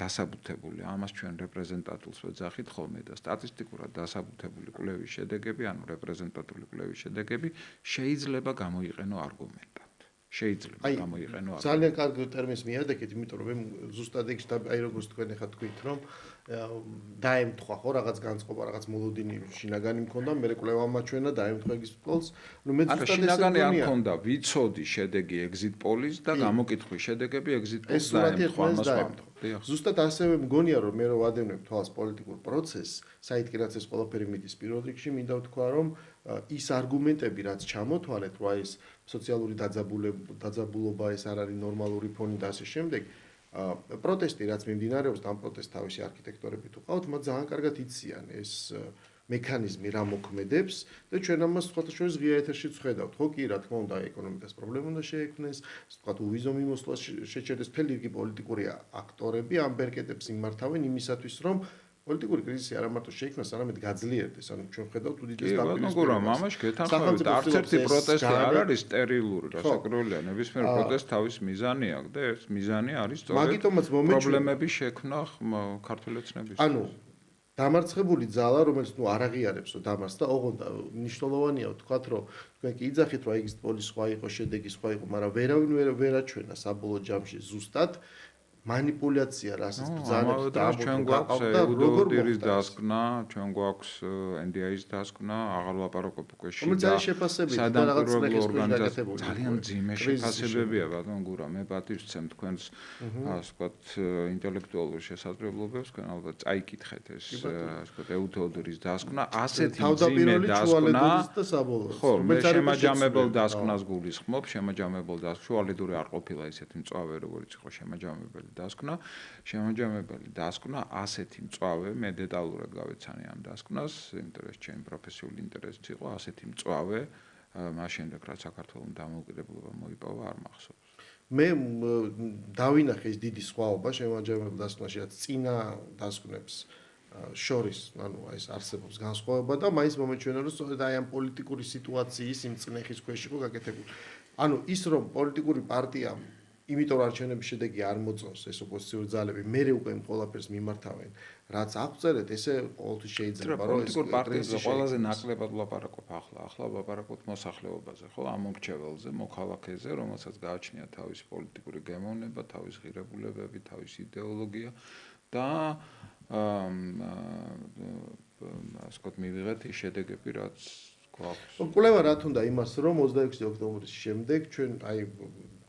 დასაბუთებული. ამას ჩვენ რეპრეზენტატულს ვეძახით ხოლმე და სტატისტიკურად დასაბუთებული კვლევის შედეგები, ანუ რეპრეზენტატული კვლევის შედეგები შეიძლება გამოიყენო არგუმენტად. შეიძლება გამოიყენო არგუმენტად. ძალიან კარგი ტერმინს მიადექით, იმიტომ რომ მე ზუსტად ეგ აი როგორც თქვენ ახლა თქვით, რომ დაემთხვა ხო რაღაც განწყობა, რაღაც მოლოდინი შინაგანი მქონდა, მე კვლევა მაჩვენა დაემთხვა exit poll-ს. ნუ მე ზუსტად ეს შინაგანი არ მქონდა, ვიცოდი შედეგი exit poll-ის და გამოკითხვის შედეგები exit poll-ს დაემთხვა ამას ვამბობ. ზუსტად ასევე მგონია რომ მე რო ვადევნებ თვალს პოლიტიკურ პროცესს, საითკენაც ეს ყველაფერი მიდის პირველ რიგში, მინდა ვთქვა რომ ის არგუმენტები რაც ჩამოთვალეთ, რა ეს სოციალური დაძაბულობა ეს არ არის ნორმალური ფონი და ასე შემდეგ, პროტესტი რაც მიმდინარეობს და ამ პროტესტს თავისი არქიტექტორებით უყავთ, მათ ძალიან კარგად იციან ეს მექანიზმი რა მოქმედებს და ჩვენ ამას სხვათა შორის ღია ეთერშიც ვხედავთ. ხო კი, რა თქმა უნდა, ეკონომიკას პრობლემა უნდა შეექმნეს, ვთქვათ, უვიზო მიმოსვლა შეჩერდეს, მთელი რიგი პოლიტიკური აქტორები ამ ბერკეტებს იმართავენ იმისათვის, რომ პოლიტიკური კრიზისი არა მარტო შეიქმნას, არამედ გაძლიერდეს. ანუ ჩვენ ვხედავთ უდიდეს დაპირისპირებას. გურამ, ამაში გეთანხმებით, არც ერთი პროტესტი არ არის სტერილური, რასაკვირველია. ნებისმიერ პროტესტს თავის მიზანი აქვს და ეს მიზანი არის სწორედ პრობლემების შექმნა ქართული ოცნების. ანუ დამარცხებული ძალა, რომელიც ნუ არ აღიარებსო დამარცხს და ოღონდ მნიშვნელოვანია ვთქვათ, რომ თქვენ კი იძახით, რომ exit poll-ის სხვა იყო, შედეგი სხვა იყო, მაგრამ ვერავინ ვერ აჩვენა საბოლოო ჯამში ზუსტად манипуляция, რასაც ბრძანებს და ჩვენ გვაქვს უდოდირის დასკვნა, ჩვენ გვაქვს NDI-ის დასკვნა, აღარ ვაპარაკობ უკვე სადამკვირვებლო ორგანიზაციები ძალიან ძიმე შეფასებებია ბატონ გურა, მე პატივს ვცემ თქვენს ასე ვთქვათ ინტელექტუალურ შესაძლებლობებს, თქვენ ალბათ წაიკითხეთ ეს ასე ვთქვათ უდოდირის დასკვნა, ასეთი ძიმე დასკვნა ხო, მე შემაჯამებელ დასკვნას გულისხმობ, შემაჯამებელ დასკვნას, შუალედური არ ყოფილა ისეთი მწვავე, როგორც იყო შემაჯამებელი დასკვნა, შემაჯამებელი დასკვნა ასეთი მწვავე, მე დეტალურად გავეცანი ამ დასკვნას, იმიტომ რომ ჩემი პროფესიული ინტერესიც იყო ასეთი მწვავე, მას შემდეგ რაც საქართველოს დამოუკიდებლობა მოიპოვა, არ მახსოვს. მე დავინახე ის დიდი სხვაობა შემაჯამებელ დასკვნაში, რაც წინა დასკვნებს შორის, ანუ ეს არსებობს განსხვავება და მაინც მომეჩვენა, რომ სწორედ აი ამ პოლიტიკური სიტუაციის იმ წნეხის ქვეშ იყო გაკეთებული. ანუ ის რომ პოლიტიკური პარტიამ იმიტომ არჩევნების შედეგი არ მოწონს ეს ოპოზიციური ძალები, მერე უკვე იმ ყველაფერს მიმართავენ, რაც აღწერეთ, ესე ყოველთვის შეიძლება რომ ეს პარტიაზე ყველაზე ნაკლებად ვლაპარაკობ ახლა ვლაპარაკობ მოსახლეობაზე, ხო, ამ მომრჩეველზე, მოქალაქეზე, რომელსაც გააჩნია თავისი პოლიტიკური გემოვნება, თავისი ღირებულებები, თავისი იდეოლოგია და ასე ვთქვათ, მივიღეთ ის შედეგები, რაც გვაქვს. კვლევა რა თქმა უნდა იმას, რომ 26 ოქტომბრის შემდეგ ჩვენ აი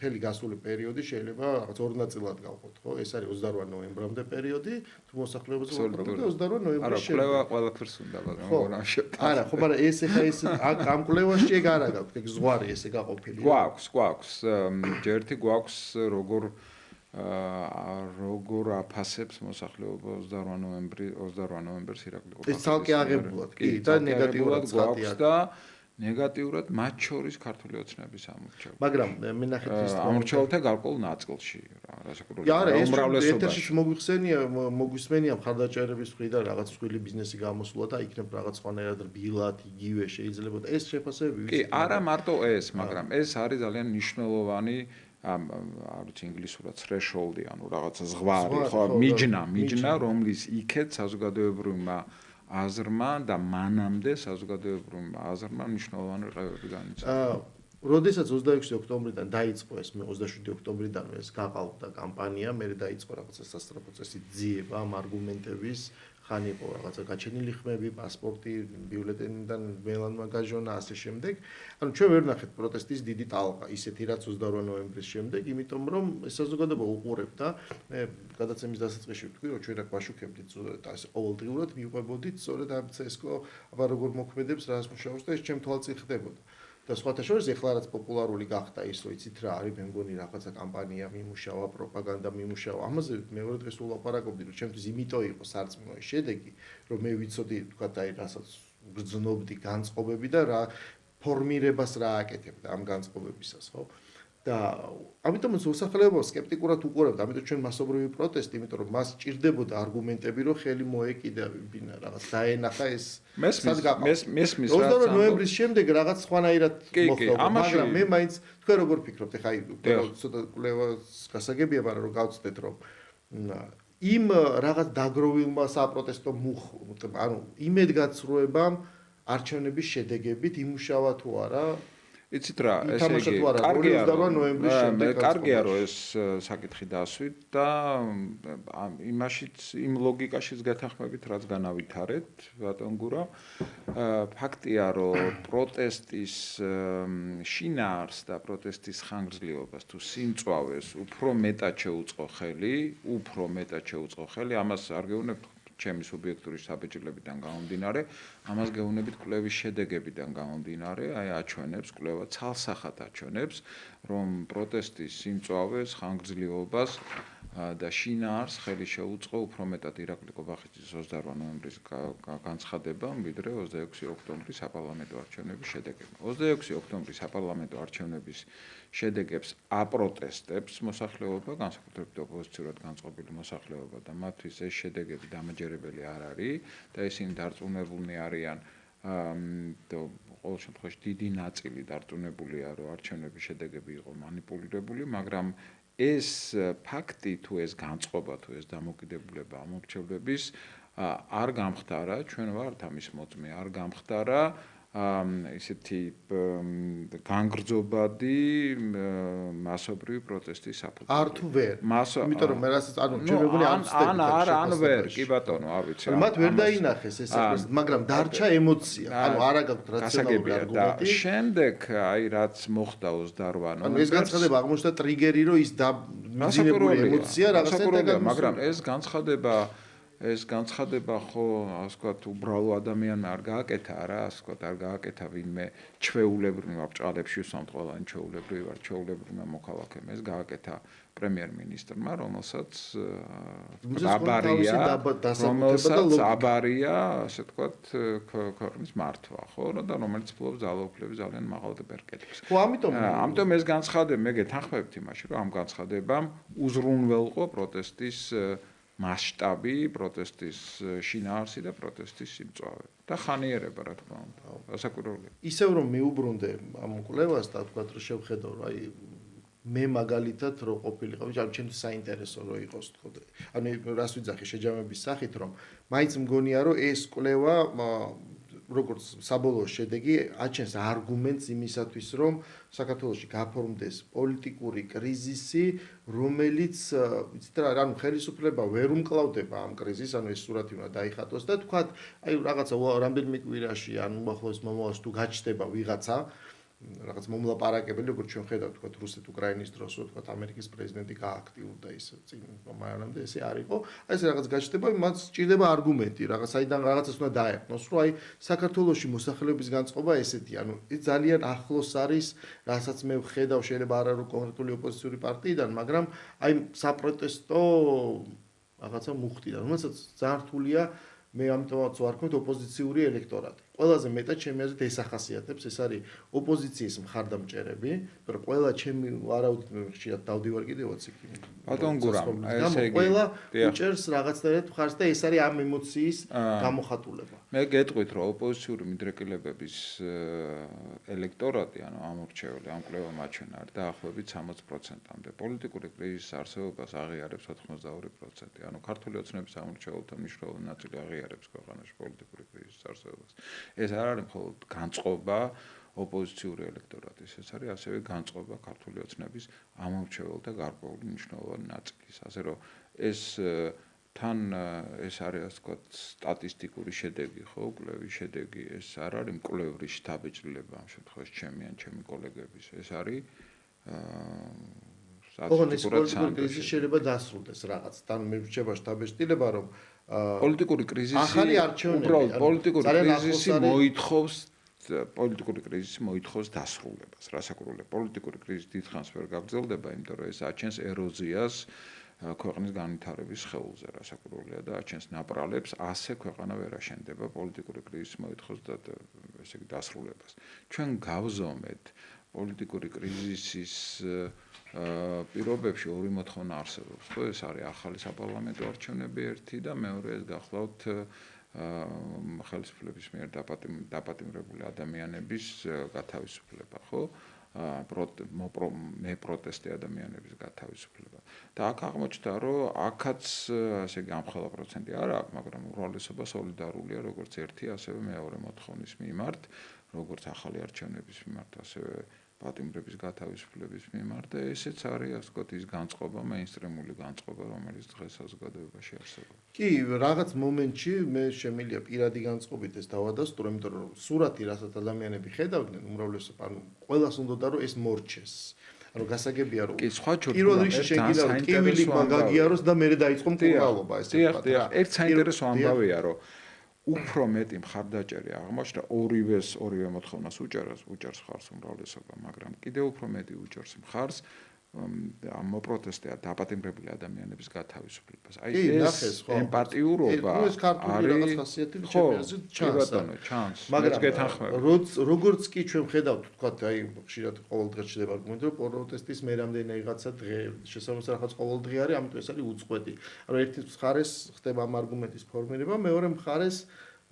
მთელი გასული პერიოდი შეიძლება რაღაც ორ ნაწილად გავყოთ, ხო? ეს არის 28 ნოემბრამდე პერიოდი, თუ მოსახლეობაზე ვაკეთებ და 28 ნოემბრის შემდეგ. არა, კვლევა ყველაფერს უნდა, მაგრამ მოგონა შევტანო. არა, ხო, მაგრამ ეს ახლა ეს ამ კვლევაში ეგ არა გაქვთ, ეგ ზღვარი ესე გაყოფილი. გვაქვს. ჯერთი გვაქვს როგორ აფასებს მოსახლეობა 28 ნოემბერს ირაკლი ყოფილი. ეს ცალკე აღებულად, კი, და ნეგატიურად გვაქვს და ნეგატიურად მათ შორის ქართული ოცნების ამორჩევი. მაგრამ მე ნახეთ ის ამორჩეულთა გარკვეულ ნაწილში რა საკუთრებული. არა, ეს ეთერში მოგვისმენია მხარდაჭერების მხრიდან რაღაც მსხვილი ბიზნესი გამოსულა და იქნებ რაღაც სხვანაირად რბილად იგივე შეიძლება და ეს შეფასებები კი, არა მარტო ეს, მაგრამ ეს არის ძალიან მნიშვნელოვანი არ ვიცი ინგლისურად threshold-ი, ანუ რაღაც ზღვარი, ხო, მიჯნა, რომლის იქეთ საზოგადოებრივმა აზრმა და მანამდე საზოგადოებრივმა აზრმა მნიშვნელოვანი რყევები განიცადა. როდესაც 26 ოქტომბრიდან დაიწყო ეს, მე 27 ოქტომბრიდან ეს გაყალბდა კამპანია, მე დაიწყო რაღაცა სასწრაფო წესი ძიება ამ არგუმენტების, ხან იყო რაღაცა გაჩენილი ხმები, პასპორტი, ბიულეტენიდან მელანმა გაჟონა ასე შემდეგ. ანუ ჩვენ ვერ ნახეთ პროტესტის დიდი ტალღა, ისეთი რაც 28 ნოემბრის შემდეგ, იმიტომ რომ საზოგადოება უყურებდა. მე გადაცემის დასაწყისში ვთქვი, რომ ჩვენ აქ ვაშუქებდით ასე ყოველდღიურად მივყვებოდით სწორედ ამ CSGO, აბა როგორ მოქმედებს, რას მუშაობს და ეს ჩემ თვალწინ ხდებოდა. და სხვათა შორის ეხლა რაც პოპულარული გახდა ის, რომ იცით რა არის, მე მგონი რაღაცა კამპანია მიმუშავა, პროპაგანდა მიმუშავა. ამაზე მეორე დღეს ვლაპარაკობდი, რომ ჩემთვის იმიტომ იყო სარწმუნო შედეგი, რომ მე ვიცოდი, თქვათ, აი რასაც გრძნობდი განწყობები და რა ფორმირებას რა აკეთებდა ამ განწყობებისას, ხო? და ამიტომაც მოსახლეობა სკეპტიკურად უყურებდა, ამიტომ ჩვენ მასობრივი პროტესტი, იმიტომ რომ მას ჭირდებოდა არგუმენტები, რომ ხელი მოეკიდავებინა, რაღაც დაენახა ეს მესმის 28 ნოემბრის შემდეგ რაღაც სხვანაირად მოხდა, მაგრამ მე მაინც თქვენ როგორ ფიქრობთ, ეხა ცოტა კვლევას გასაგებია, მაგრამ რომ გავცდეთ, რომ იმ რაღაც დაგროვილმა საპროტესტო ანუ იმედგაცრუებამ არჩევნების შედეგებით იმუშავა თუ არა იცით რა, ესე იგი, კარგია რომ ეს საკითხი დასვით და იმ ლოგიკაშიც გეთანხმებით, რაც განავითარეთ, ბატონ გურა. ფაქტია, რომ პროტესტის შინაარს და პროტესტის ხანგრძლივობას თუ სიმწვავეს უფრო მეტად შეუწყო ხელი, ამას არ გეუბნებთ ჩემი სუბიექტური საბეჭდილებიდან გამომდინარე, ამას გეუბნებით კვლევის შედეგებიდან გამომდინარე, აი აჩვენებს კვლევა ცალსახად აჩვენებს, რომ პროტესტის სიმწვავეს, ხანგრძლივობას და შინაარს ხელი შეუწყო უფრო მეტად ირაკლი ყობახიძის 28 ნოემბრის განცხადება, ვიდრე 26 ოქტომბრის საპარლამენტო არჩევნების შედეგები. 26 ოქტომბრის საპარლამენტო არჩევნების შედეგებს აპროტესტებს მოსახლეობა, განსაკუთრებით ოპოზიციურად განწყობილი მოსახლეობა და მათთვის ეს შედეგები დამაჯერებელი არ არის და ისინი დარწმუნებულნი არიან და ყოველ შემთხვევაში დიდი ნაწილი დარწმუნებულია, რომ არჩევნების შედეგები იყო манипуლირებული, მაგრამ ეს ფაქტი თუ ეს განწყობა თუ ეს დამოკიდებულება ამორჩევლების არ გამხდარა, ჩვენ ვართ ამის მოწმე, არ გამხდარა ისეთი განგრძობადი მასობრივი პროტესტის საფუძველი. არ თუ ვერ. იმიტომ რომ მე რასაც ჩვენ მეგონი არ ვწდები. ან ვერ, კი ბატონო, ავიცი. მათ ვერ დაინახეს ეს ეს, მაგრამ დარჩა ემოცია. ანუ არა გაქვთ რაციონალური არგუმენტი. შემდეგ აი რაც მოხდა 28 ნოემბერს. ანუ ეს განცხადება აღმოჩნდა ტრიგერი, რომ ის მიძინებული ემოცია რაღაცა, მაგრამ ეს განცხადება ხო, ასე ვთქვათ, უბრალო ადამიანმა არ გააკეთა რა, ასე ვთქვათ, არ გააკეთა ვინმე ჩვეულებრივმა ბჭყალებში ვსვამთ ყველანი ჩვეულებრივი ვარ, ჩვეულებრივმა მოქალაქემ, ეს გააკეთა პრემიერ-მინისტრმა, რომელსაც აბარია, ასე ვთქვათ, ქვეყნის მართვა, ხო, და რომელიც ფლობს ძალაუფლების ძალიან მაღალ პერკეტებს. ხო, ამიტომ ეს განცხადება მე გეთანხმებთ იმაში, რომ ამ განცხადებამ უზრუნველყო პროტესტის მასშტაბი, პროტესტის შინაარსი და პროტესტის სიმწვავე და ხანიერება, რა თქმა უნდა, გასაკვირველია. ისევ რომ მიუბრუნდე ამ კვლევას და თქვა რომ შევხედო, რომ აი მე მაგალითად რო ყოფილიყავი, ჩემთვის საინტერესო რო იყოს, თქო. ანუ რას ვიძახი შეჯამების სახით, რომ მაინც მგონია, რომ ეს კვლევა როგორც საბოლოო შედეგი აჩენს არგუმენტს იმისათვის, რომ საქართველოში გაფორმდეს პოლიტიკური კრიზისი, რომელიც ვიცით რა, ანუ ხელისუფლება ვერ უმკლავდება ამ კრიზისს, ანუ ეს სურათი უნდა დაიხატოს და თქვა, აი რაღაცა რამდენიმე კვირაში ან უახლოეს მომავალში თუ გაჩნდება ვიღაცა რაღაც მომლაპარაკებელი, როგორც ჩვენ ხედავთ, თქვა რუსეთ-უკრაინის დროს, თქვა ამერიკის პრეზიდენტი გააქტიურდა ის წინ მომავალამდე ესე არ იყო. აი ეს რაღაც გაჩნდება, მას სჭირდება არგუმენტი, რაღაცაიდან რაღაცას უნდა დაეყნოს, რომ აი საქართველოში მოსახლეობის განწყობა ესეთი, ანუ ეს ძალიან ახლოს არის, რასაც მე ვხედავ, შეიძლება არ არის კონკრეტული ოპოზიციური პარტიიდან, მაგრამ აი საპროტესტო რაღაცა მუხტიდან, რომელსაც ძალიან რთულია მე ამიტომაც ვარქვით ოპოზიციური ელექტორატი. ყველაზე მეტად ჩემი აზრით ეს ახასიათებს, ეს არის ოპოზიციის მხარდამჭერები, მაგრამ ყველა ჩემი ვარაუდით მე ხშირად დავდივარ კიდევაც იქ. ბატონ გურამ, ესე იგი, ყველა უჭერს რაღაცნაირად მხარს და ეს არის ამ ემოციის გამოხატულება. მე გეტყვით, რომ ოპოზიციური მიდრეკილებების ელექტორატი, ანუ ამორჩეული, ამ კვლევამ აჩვენა, არის დაახლოებით 60%-მდე. პოლიტიკური კრიზისის არსებობას აღიარებს 82%. ანუ ქართული ოცნების ამორჩეულთა მნიშვნელოვანი ნაწილი აღიარებს ქვეყანაში პოლიტიკური კრიზისის არსებობას. ეს არ არის მხოლოდ განწყობა ოპოზიციური ელექტორატის, ეს არის ასევე განწყობა ქართული ოცნების ამორჩეულთა გარკვეული მნიშვნელოვანი ნაწილის. ასე რომ ეს თან ეს არის ასე ვთქვათ სტატისტიკური შედეგი, ხო, კვლევის შედეგი, ეს არ არის მკვლევრი შთაბეჭდილება ამ შემთხვევაში ჩემი ან ჩემი კოლეგების, ეს არის სტატისტიკური კრიზისი შეიძლება დასრულდეს რაღაც. თან მე ვrჩება შთაბეჭდილება, რომ პოლიტიკური კრიზისი ახალი არჩევნები, უბრალოდ პოლიტიკური კრიზისი მოითხოვს დასრულებას. რასაკურველია, პოლიტიკური კრიზისი დიდხანს ვერ გაგრძელდება, იმიტომ რომ ეს აჩენს ეროზიას ქვეყნის განვითარების სხეულზე, რასაკურველია და აჩენს ნაპრალებს, ასე ქვეყანა ვერ აშენდება, პოლიტიკური კრიზისი მოითხოვს ესე იგი დასრულებას. ჩვენ გავზომეთ პოლიტიკური კრიზისის პირობებში ორი მოთხოვნა არსებობს, ხო, ეს არის ახალი საპარლამენტო არჩევნები ერთი და მეორე ეს გახლავთ ხელისუფლების მიერ დაპატიმრებული ადამიანების გათავისუფლება, ხო? მეპროტესტი ადამიანების გათავისუფლება. და აქ აღმოჩნდა, რომ აქაც ასე იგი ამხელა პროცენტი არ აქვს, მაგრამ უმრავლესობა სოლიდარულია როგორც ერთი, ასევე მეორე მოთხოვნის მიმართ, როგორც ახალი არჩევნების მიმართ, ასევე პატიმრების გათავისუფლების მიმართ და ესეც არის, ასე ვთქვათ, ის განწყობა, მეინსტრიმული განწყობა, რომელიც დღეს საზოგადოებაში არსებობს. კი, რაღაც მომენტში მე შემიძლია პირადი განწყობით ეს დავადასტურო, იმიტომ რომ სურათი, რასაც ადამიანები ხედავდნენ, უმრავლესობა, ანუ ყველას უნდოდა რომ ეს მორჩეს. ანუ გასაგებია რომ პირველ რიგში შეგიძლია რომ ტკივილი მაგაგიაროს და მერე დაიწყო მკურნალობა, ესე ვთქვათ. ერთ საინტერესო ამბავია, რომ უფრო მეტი მხარდაჭერი აღმოჩნდა ორივე მოთხოვნას უჭერს მხარს უმრავლესობა, მაგრამ კიდევ უფრო მეტი უჭერს მხარს მოპროტესტია დაპატიმრებული ადამიანების გათავისუფლებას. აი ეს ემპათიურობა არის ჩანს. მაგრამ როგორც კი ჩვენ ხედავთ, თქვათ, აი ხშირად ყოველ დღე ჩდება არგუმენტი, რომ პროტესტის მერამდე რაღაცა დღე შესაძლოა რაღაც ყოველ დღე არის, ამიტომ ეს არის უწყვეტი. ანუ ერთი მხარეს ხდება ამ არგუმენტის ფორმირება, მეორე მხარეს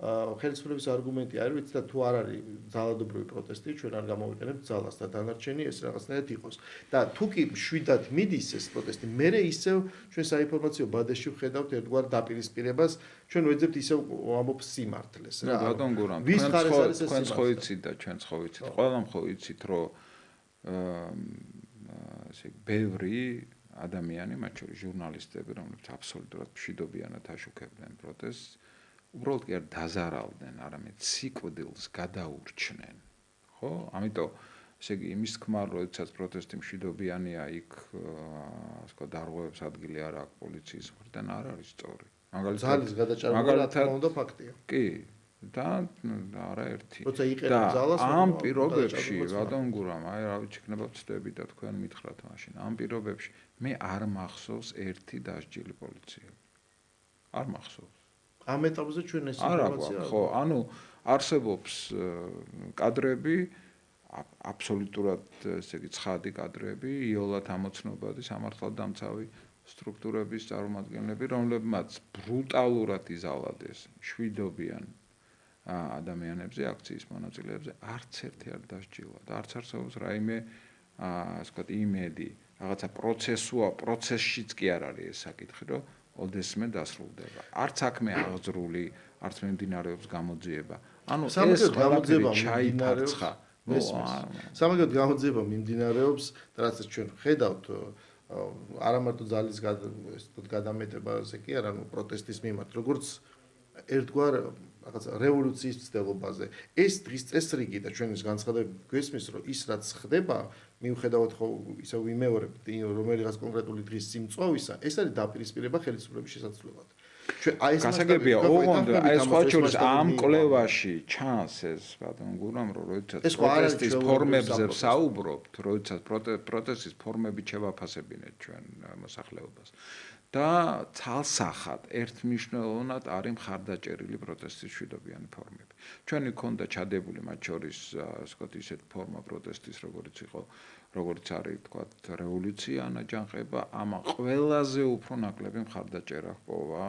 ხელისუფლების არგუმენტი არის, ვიცი და თუ არ არის ძალადობრივი პროტესტი, ჩვენ არ გამოვიყენებთ ძალას და დანარჩენი ეს რაღაცნაირად იყოს. და თუ კი მშვიდად მიდის ეს პროტესტი, მერე ისევ ჩვენ საინფორმაციო ბადეში ვხედავთ ერთგვარ დაპირისპირებას, ჩვენ ვეძებთ ისევ ამბობს სიმართლეს რა. ბატონ გურამ, თქვენ ხო იცით და ჩვენც ხო ვიცით, ყველამ ხო იცით, რომ ესე ბევრი ადამიანი, მათ შორის ჟურნალისტები, რომლებიც აბსოლუტურად მშვიდობიანად აშუქებდნენ პროტესტს, უბრალოდ კი არ დაზარავდნენ, არამედ სიკვდილს გადაურჩნენ. ხო? ამიტომ ესე იგი იმის თქმა, როდესაც პროტესტი მშვიდობიანია, იქ ასე ვთქვათ, დარღვევებს ადგილი არ აქვს პოლიციის მხრიდან, არ არის სწორი. ძალის გადაჭარბება რა თქმა უნდა ფაქტია. კი, და არაერთი. როცა იყენებ ძალას, ამ პირობებში, ბატონ გურამ, აი რა ვიცი, იქნება ვწდები და თქვენ მითხრათ მაშინ. ამ პირობებში მე არ მახსოვს ერთი დასჯილი პოლიციელი. არ მახსოვს. ამ ეტაპზე ჩვენ ეს ინფორმაცია ხო, ანუ არსებობს კადრები, აბსოლუტურად ესე იგი ცხადი კადრები, იოლად ამოცნობადი სამართალდამცავი სტრუქტურების წარმომადგენლები, რომლებმაც ბრუტალურად იზავადეს მშვიდობიან ადამიანებზე, აქციის მონაწილეებზე, არც ერთი არ დასჯილა და არც არსებობს რაიმე ასე ვთქვათ, იმედი, რაღაცა პროცესშიც კი არ არის ეს საკითხი, რომ ოდესმე დასრულდება. არც აქვე აღძრული არც მიმდინარეობს გამოძიება. ანუ ეს სამაგიეროდ ყველაფერი გამოძიება ჩაიფარცხა. სამაგიეროდ გამოძიება მიმდინარეობს და რაც ჩვენ ხედავთ არა მარტო ძალის გადამეტებაზე კი არა, ნუ პროტესტის მიმართ, როგორც ერთგვარ რაღაც რევოლუციის ცდილობაზე. ეს დღის წესრიგი და ჩვენის განცხადები გვესმის, რომ ის რაც ხდება, მიუხედავად ხო ისე ვიმეორებთ, რომელიღაც კონკრეტული დღის სიმწვავისა, ეს არის დაპირისპირება ხელისუფლების შესაძლებლად. გასაგებია, ოღონდ აი სხვა შორის ამ კვლევაში ჩანს ეს ბატონ გურამ, რომ როდესაც პროტესტის ფორმებზე ვსაუბრობთ, როდესაც პროტესტის ფორმები შევაფასებინეთ ჩვენ მოსახლეობას და ცალსახად ერთმნიშვნელოვნად არის მხარდაჭერილი პროტესტის მშვიდობიანი ფორმები. ჩვენი ქონდა ჩადებული მათ შორის ასე ვთქვათ ისეთ ფორმა პროტესტის, როგორც არის ვთქვათ რევოლუცია, ანაჯანყება, ამან ყველაზე უფრო ნაკლები მხარდაჭერა ჰპოვა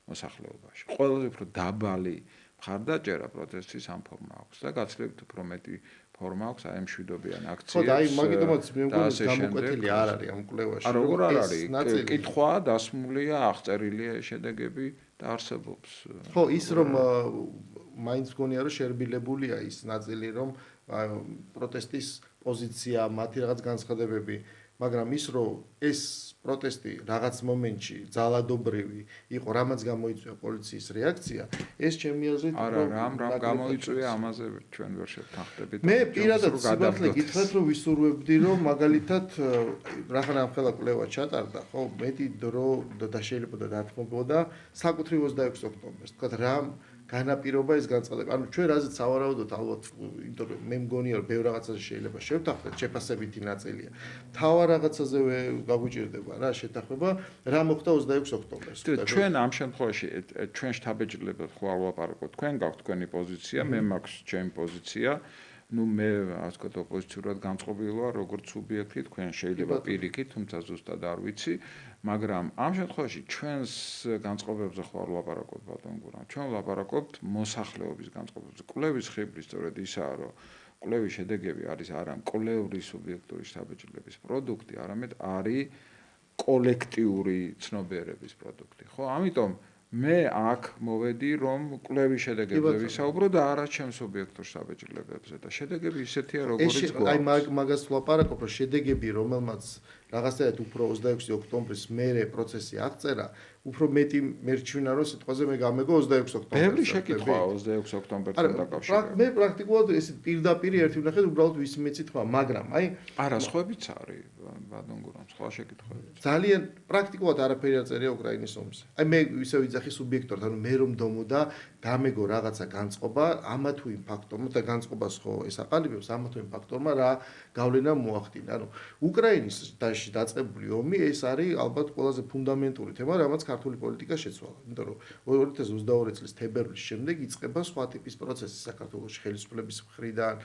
მოსახლეობაში. ყველაზე უფრო დაბალი მხარდაჭერა პროტესტის ამ ფორმა აქვს და გაცილებით უფრო მეტი ფორმა აქვს აი მშვიდობიან აქციებს. ხო, და აი მაგიტომაც მე მგონი გამოკვეთილი არ არის ამ კვლევაში. როგორ არ არის? კითხვა დასმულია, აღწერილია შედეგები და არსებობს. ხო, ის რომ მაინც მგონია რომ შერბილებულია ის ნაწილი, რომ პროტესტის პოზიცია, მათი რაღაც განცხადებები, მაგრამ ის რომ ეს პროტესტი რაღაც მომენტში ძალადობრივი იყო, რამაც გამოიწვია პოლიციის რეაქცია, ეს ჩემი აზრით არა, რამ გამოიწვია, ამაზე ჩვენ ვერ შევთანხმდებით. მე პირადად სიმართლე გითხრათ, რომ ვისურვებდი, რომ მაგალითად რახან ამ ხელა კვლევა ჩატარდა, ხო, მეტი დრო და შეიძლება დათმობოდა საკუთრივ 26 ოქტომბერს. თქვათ რა განაპირობა ეს განწყობილება. ანუ ჩვენ რაზეც ავარაუდოთ ალბათ, იმიტომ რომ მე მგონია რომ ბევრ რაღაცაზე შეიძლება შევთანხმდეთ, შეფასებითი ნაწილია. თავარ რაღაცაზევე გაგვიჭირდება რა შეთანხმება, რა მოხდა 26 ოქტომბერს. ჩვენ ამ შემთხვევაში ჩვენ შთაბეჭდილებად ხვალ ვაპარაკობთ. თქვენ გაქვთ თქვენი პოზიცია, მე მაქვს ჩემი პოზიცია. ნუ მე ასე ვთქვათ ოპოზიციურად განწყობილი ვარ როგორც სუბიექტი, თქვენ შეიძლება პირიქით, თუმცა ზუსტად არ ვიცი, მაგრამ ამ შემთხვევაში ჩვენს განწყობებზე ხვალ ვაპარაკობთ ბატონ გურამ. ჩვენ ვაპარაკობთ მოსახლეობის განწყობებზე. კვლევის ხიბლი სწორედ ისაა, რომ კვლევის შედეგები არის არა მკვლევრი სუბიექტური შთაბეჭდილების პროდუქტი, არამედ არის კოლექტიური ცნობიერების პროდუქტი. ხო, ამიტომ მე აქ მოვედი რომ კვლევის შედეგებზე ვისაუბრო და არა ჩემს სუბიექტურ შთაბეჭდილებებზე და შედეგები ისეთია როგორიც გვაქვს. აი მაგას ვაპარაკობ რომ შედეგები რომელმაც რაღაცნაირად უფრო 26 ოქტომბრის მერე პროცესი აღწერა, უფრო მეტი მერჩვინა რომ სიტყვაზე მე გამეგო 26 ოქტომბერს. ბევრი შეკითხვა 26 ოქტომბერთან დაკავშირებით. მე პრაქტიკულად ეს პირდაპირ ერთი ვნახეთ უბრალოდ ვის მეცითმა, მაგრამ აი არა სხვაებიც არის ბატონ გურამ, სხვა შეკითხვები. ძალიან პრაქტიკულად არაფერი არ წერია უკრაინის ომზე. აი მე ისე ვიძახი სუბიექტორად, ანუ მე რომ დომოდა გამეგო რაღაცა განწყობა, ამა თუ იმ ფაქტორმა და განწყობას ხო ეს აყალიბებს, ამა თუ იმ ფაქტორმა რა გავლენა მოახდინა. ანუ უკრაინის დაში დაწყებული ომი ეს არის ალბათ ყველაზე ფუნდამენტური თემა, რამაც ქართული პოლიტიკა შეცვალა. იმიტომ რომ 2022 წლის თებერვლის შემდეგ იწყება სხვა ტიპის პროცესი საქართველოში ხელისუფლების მხრიდან.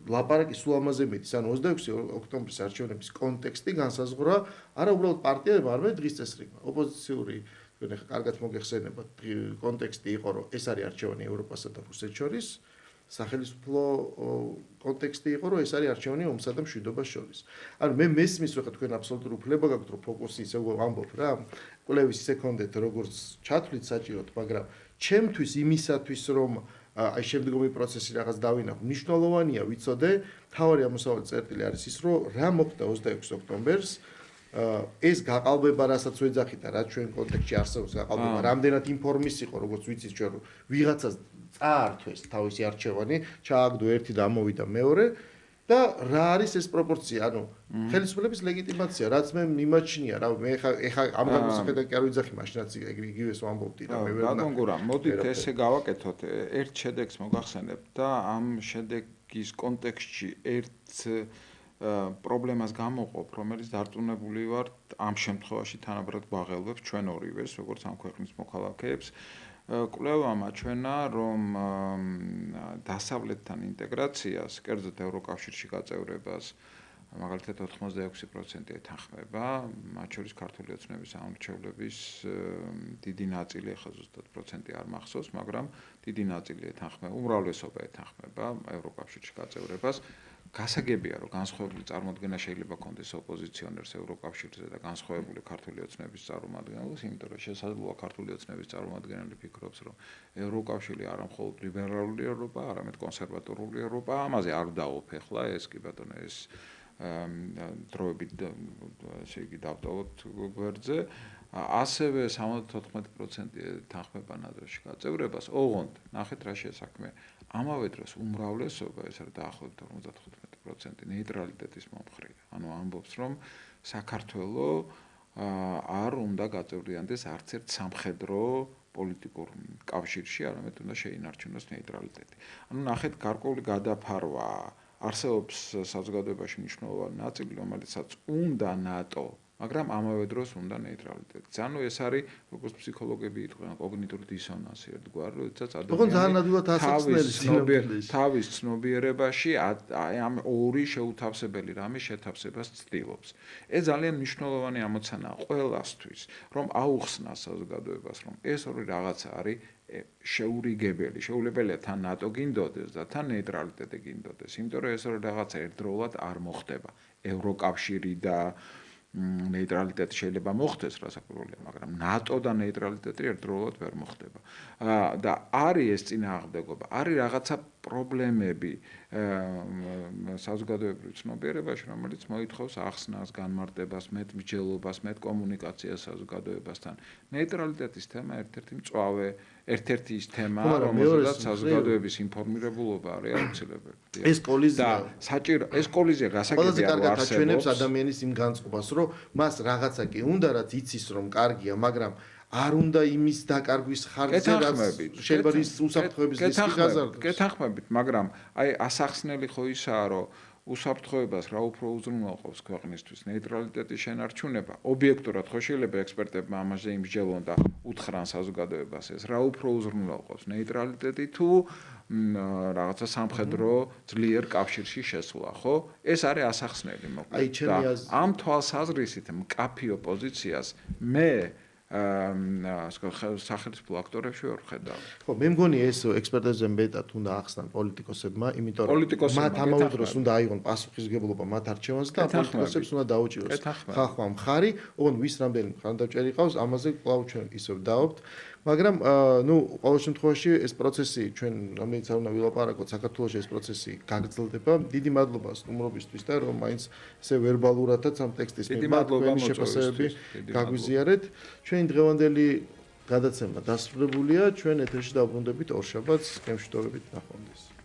ლაპარაკი სულ ამაზე მეტის, ანუ 26 ოქტომბრის არჩევნების კონტექსტი განსაზღვრა არა უბრალოდ პარტიებმა, არამედ დღის წესრიგმა. ოპოზიციური თქვენ ახლა კარგად მოგეხსენებათ, კონტექსტი იყო, რომ ეს არის არჩევანი ევროპასა და რუსეთს შორის. სახელმწიფო კონტექსტი იყო, რომ ეს არის არჩევანი ომსა და მშვიდობას შორის. ანუ მე მესმის, რომ თქვენ აბსოლუტური უფლება გაქვთ, რომ ფოკუსი ისე ვამბობ რა, კვლევის ისე კონდეთ, როგორც ჩათვლით საჭიროდ, მაგრამ ჩემთვის იმისათვის, რომ აი შემდგომი პროცესი რაღაც დავინახო, მნიშვნელოვანია ვიცოდე, თავარი ამოსავალი წერტილი არის ის, რომ რა მოხდა 26 ოქტომბერს, ეს გაყალბება, რასაც ვეძახით და რა ჩვენ კონტექსტში არსებობს გაყალბება, რამდენად ინფორმის იყო, როგორც ვიცით ჩვენ, რომ ვიღაცას წაართვეს თავისი არჩევანი, ჩააგდო ერთი და ამოვიდა მეორე და რა არის ეს პროპორცია, ანუ ხელისუფლების ლეგიტიმაცია, რაც მე მიმაჩნია, რა მე ეხა ამ გამოსახედად კი არ ვიძახი, მაშინაც იგივეს ვამბობდი და მე ვერ ბატონ გურამ, მოდით ესე გავაკეთოთ, ერთ შედეგს მოგახსენებთ და ამ შედეგის კონტექსტში ერთ პრობლემას გამოყოფ, რომელიც დარწმუნებული ვარ, ამ შემთხვევაში თანაბრად გვაღელვებს ჩვენ ორივეს, როგორც ამ ქვეყნის მოქალაქეებს. კვლევა მაჩვენა, რომ დასავლეთთან ინტეგრაციას, კერძოდ ევროკავშირში გაწევრებას, მაგალითად 86% ეთანხმება, მათ შორის ქართული ოცნების ამორჩევლების დიდი ნაწილი, ახლა ზუსტად პროცენტი არ მახსოვს, მაგრამ დიდი ნაწილი ეთანხმება, უმრავლესობა ეთანხმება ევროკავშირში გაწევრებას. გასაგებია რომ განსხვავებული წარმოდგენა შეიძლება კონდეს ოპოზიციონერს ევროკავშირზე და განსხვავებული ქართული ოცნების წარმომადგენელს, იმიტომ რომ შესაძლოა ქართული ოცნების წარმომადგენელი ფიქრობს რომ ევროკავშირი არა მხოლოდ ლიბერალური ევროპა, არამედ კონსერვატორული ევროპა, ამაზე არ დაუფეხლა ეს კი ბატონო ეს დროებით ესე იგი დავტოვოთ გვერდზე ასევე 74% თანხმება ნატოში გაწევრებას. ოღონდ ნახეთ რა შესაქმე. ამავე დროს უმრავლესობა ეს არის დაახლოებით 55% ნეიტრალიტეტის მომხრეა. ანუ ამბობს რომ საქართველოს არ უნდა გაწევრიანდეს არც ერთ სამხედრო პოლიტიკურ კავშირში, არამედ უნდა შეინარჩუნოს ნეიტრალიტეტი. ანუ ნახეთ გარკვეული გადაფარვა არსებობს საზოგადოებაში მნიშვნელოვანი ნაწილი, რომელიცაც უნდა ნატო, მაგრამ ამავე დროს უნდა ნეიტრალიტეტი. ანუ ეს არის, როგორც ფსიქოლოგები იტყვიან, კოგნიტური დისონანსი ერთგვარი, როდესაც ადამიანი თავის ცნობიერებაში ამ ორი შეუთავსებელი რამის შეთავსებას ცდილობს. ეს ძალიან მნიშვნელოვანი ამოცანაა ყველასთვის, რომ აუხსნას საზოგადოებას, რომ ეს ორი რაღაცა არის შეურიგებელი, შეუძლებელია თან ნატო გინდოდეს და თან ნეიტრალიტეტი გინდოდეს, იმიტომ რომ ეს ორი რაღაცა ერთდროულად არ მოხდება. ევროკავშირი და ნეიტრალიტეტი შეიძლება მოხდეს, რასაკვირველია, მაგრამ ნატო და ნეიტრალიტეტი ერთდროულად ვერ მოხდება. და არის ეს წინააღმდეგობა, არის რაღაცა პრობლემები საზოგადოებრივ ცნობიერებაში, რომელიც მოითხოვს ახსნას, განმარტებას, მეტმსჯელობას, მეტ კომუნიკაციას საზოგადოებასთან. ნეიტრალიტეტის თემა ერთ-ერთი მწვავე, ერთ-ერთი ის თემა, რომელზედაც საზოგადოების ინფორმირებულობა არის აუცილებელი. ეს კოლიზია საჭირო, ეს კოლიზია გასაგებია რომ არსებობს. აჩვენებს ადამიანის იმ განწყობას, რომ მას რაღაცა კი უნდა, რაც იცის რომ კარგია, მაგრამ არ უნდა იმის დაკარგვის ხარჯზე, რაც შეიძლება ის უსაფრთხოების რისკი გაზარდოს. გეთანხმებით, მაგრამ აი ასახსნელი ხო ისაა, რომ უსაფრთხოებას რა უფრო უზრუნველყოფს ქვეყნისთვის ნეიტრალიტეტის შენარჩუნება. ობიექტურად ხო შეიძლება ექსპერტებმა ამაზე იმსჯელონ და უთხრან საზოგადოებას ეს რა უფრო უზრუნველყოფს ნეიტრალიტეტი თუ რაღაცა სამხედრო ძლიერ კავშირში შესვლა, ხო? ეს არის ასახსნელი მოკლედ. ამ თვალსაზრისით მკაფიო ოპოზიციას მე სახელმწიფო აქტორებში ვერ ვხედავ. ხო, მე მგონი ეს ექსპერტებზე მეტად უნდა ახსნან პოლიტიკოსებმა, იმიტომ რომ მათ ამავე დროს უნდა აიღონ პასუხისმგებლობა მათ არჩევანზე და პოლიტიკოსებს უნდა დაუჭიროს ხახვა მხარი, ოღონდ ვის რამდენი მხარდამჭერი ყავს, ამაზე კვლავ ჩვენ ისევ დავობთ. მაგრამ ყოველ შემთხვევაში ეს პროცესი ჩვენ რამდენიც არ უნდა ვილაპარაკოთ, საქართველოში ეს პროცესი გაგრძელდება. დიდი მადლობა სტუმრობისთვის და რომ მაინც ესე ვერბალურადაც ამ ტექსტის მიმართ შეფასებები გაგვიზიარეთ. ჩვენი დღევანდელი გადაცემა დასრულებულია. ჩვენ ეთერში დავბრუნდებით ორშაბათს, გემშვიდობებით ნახვამდის.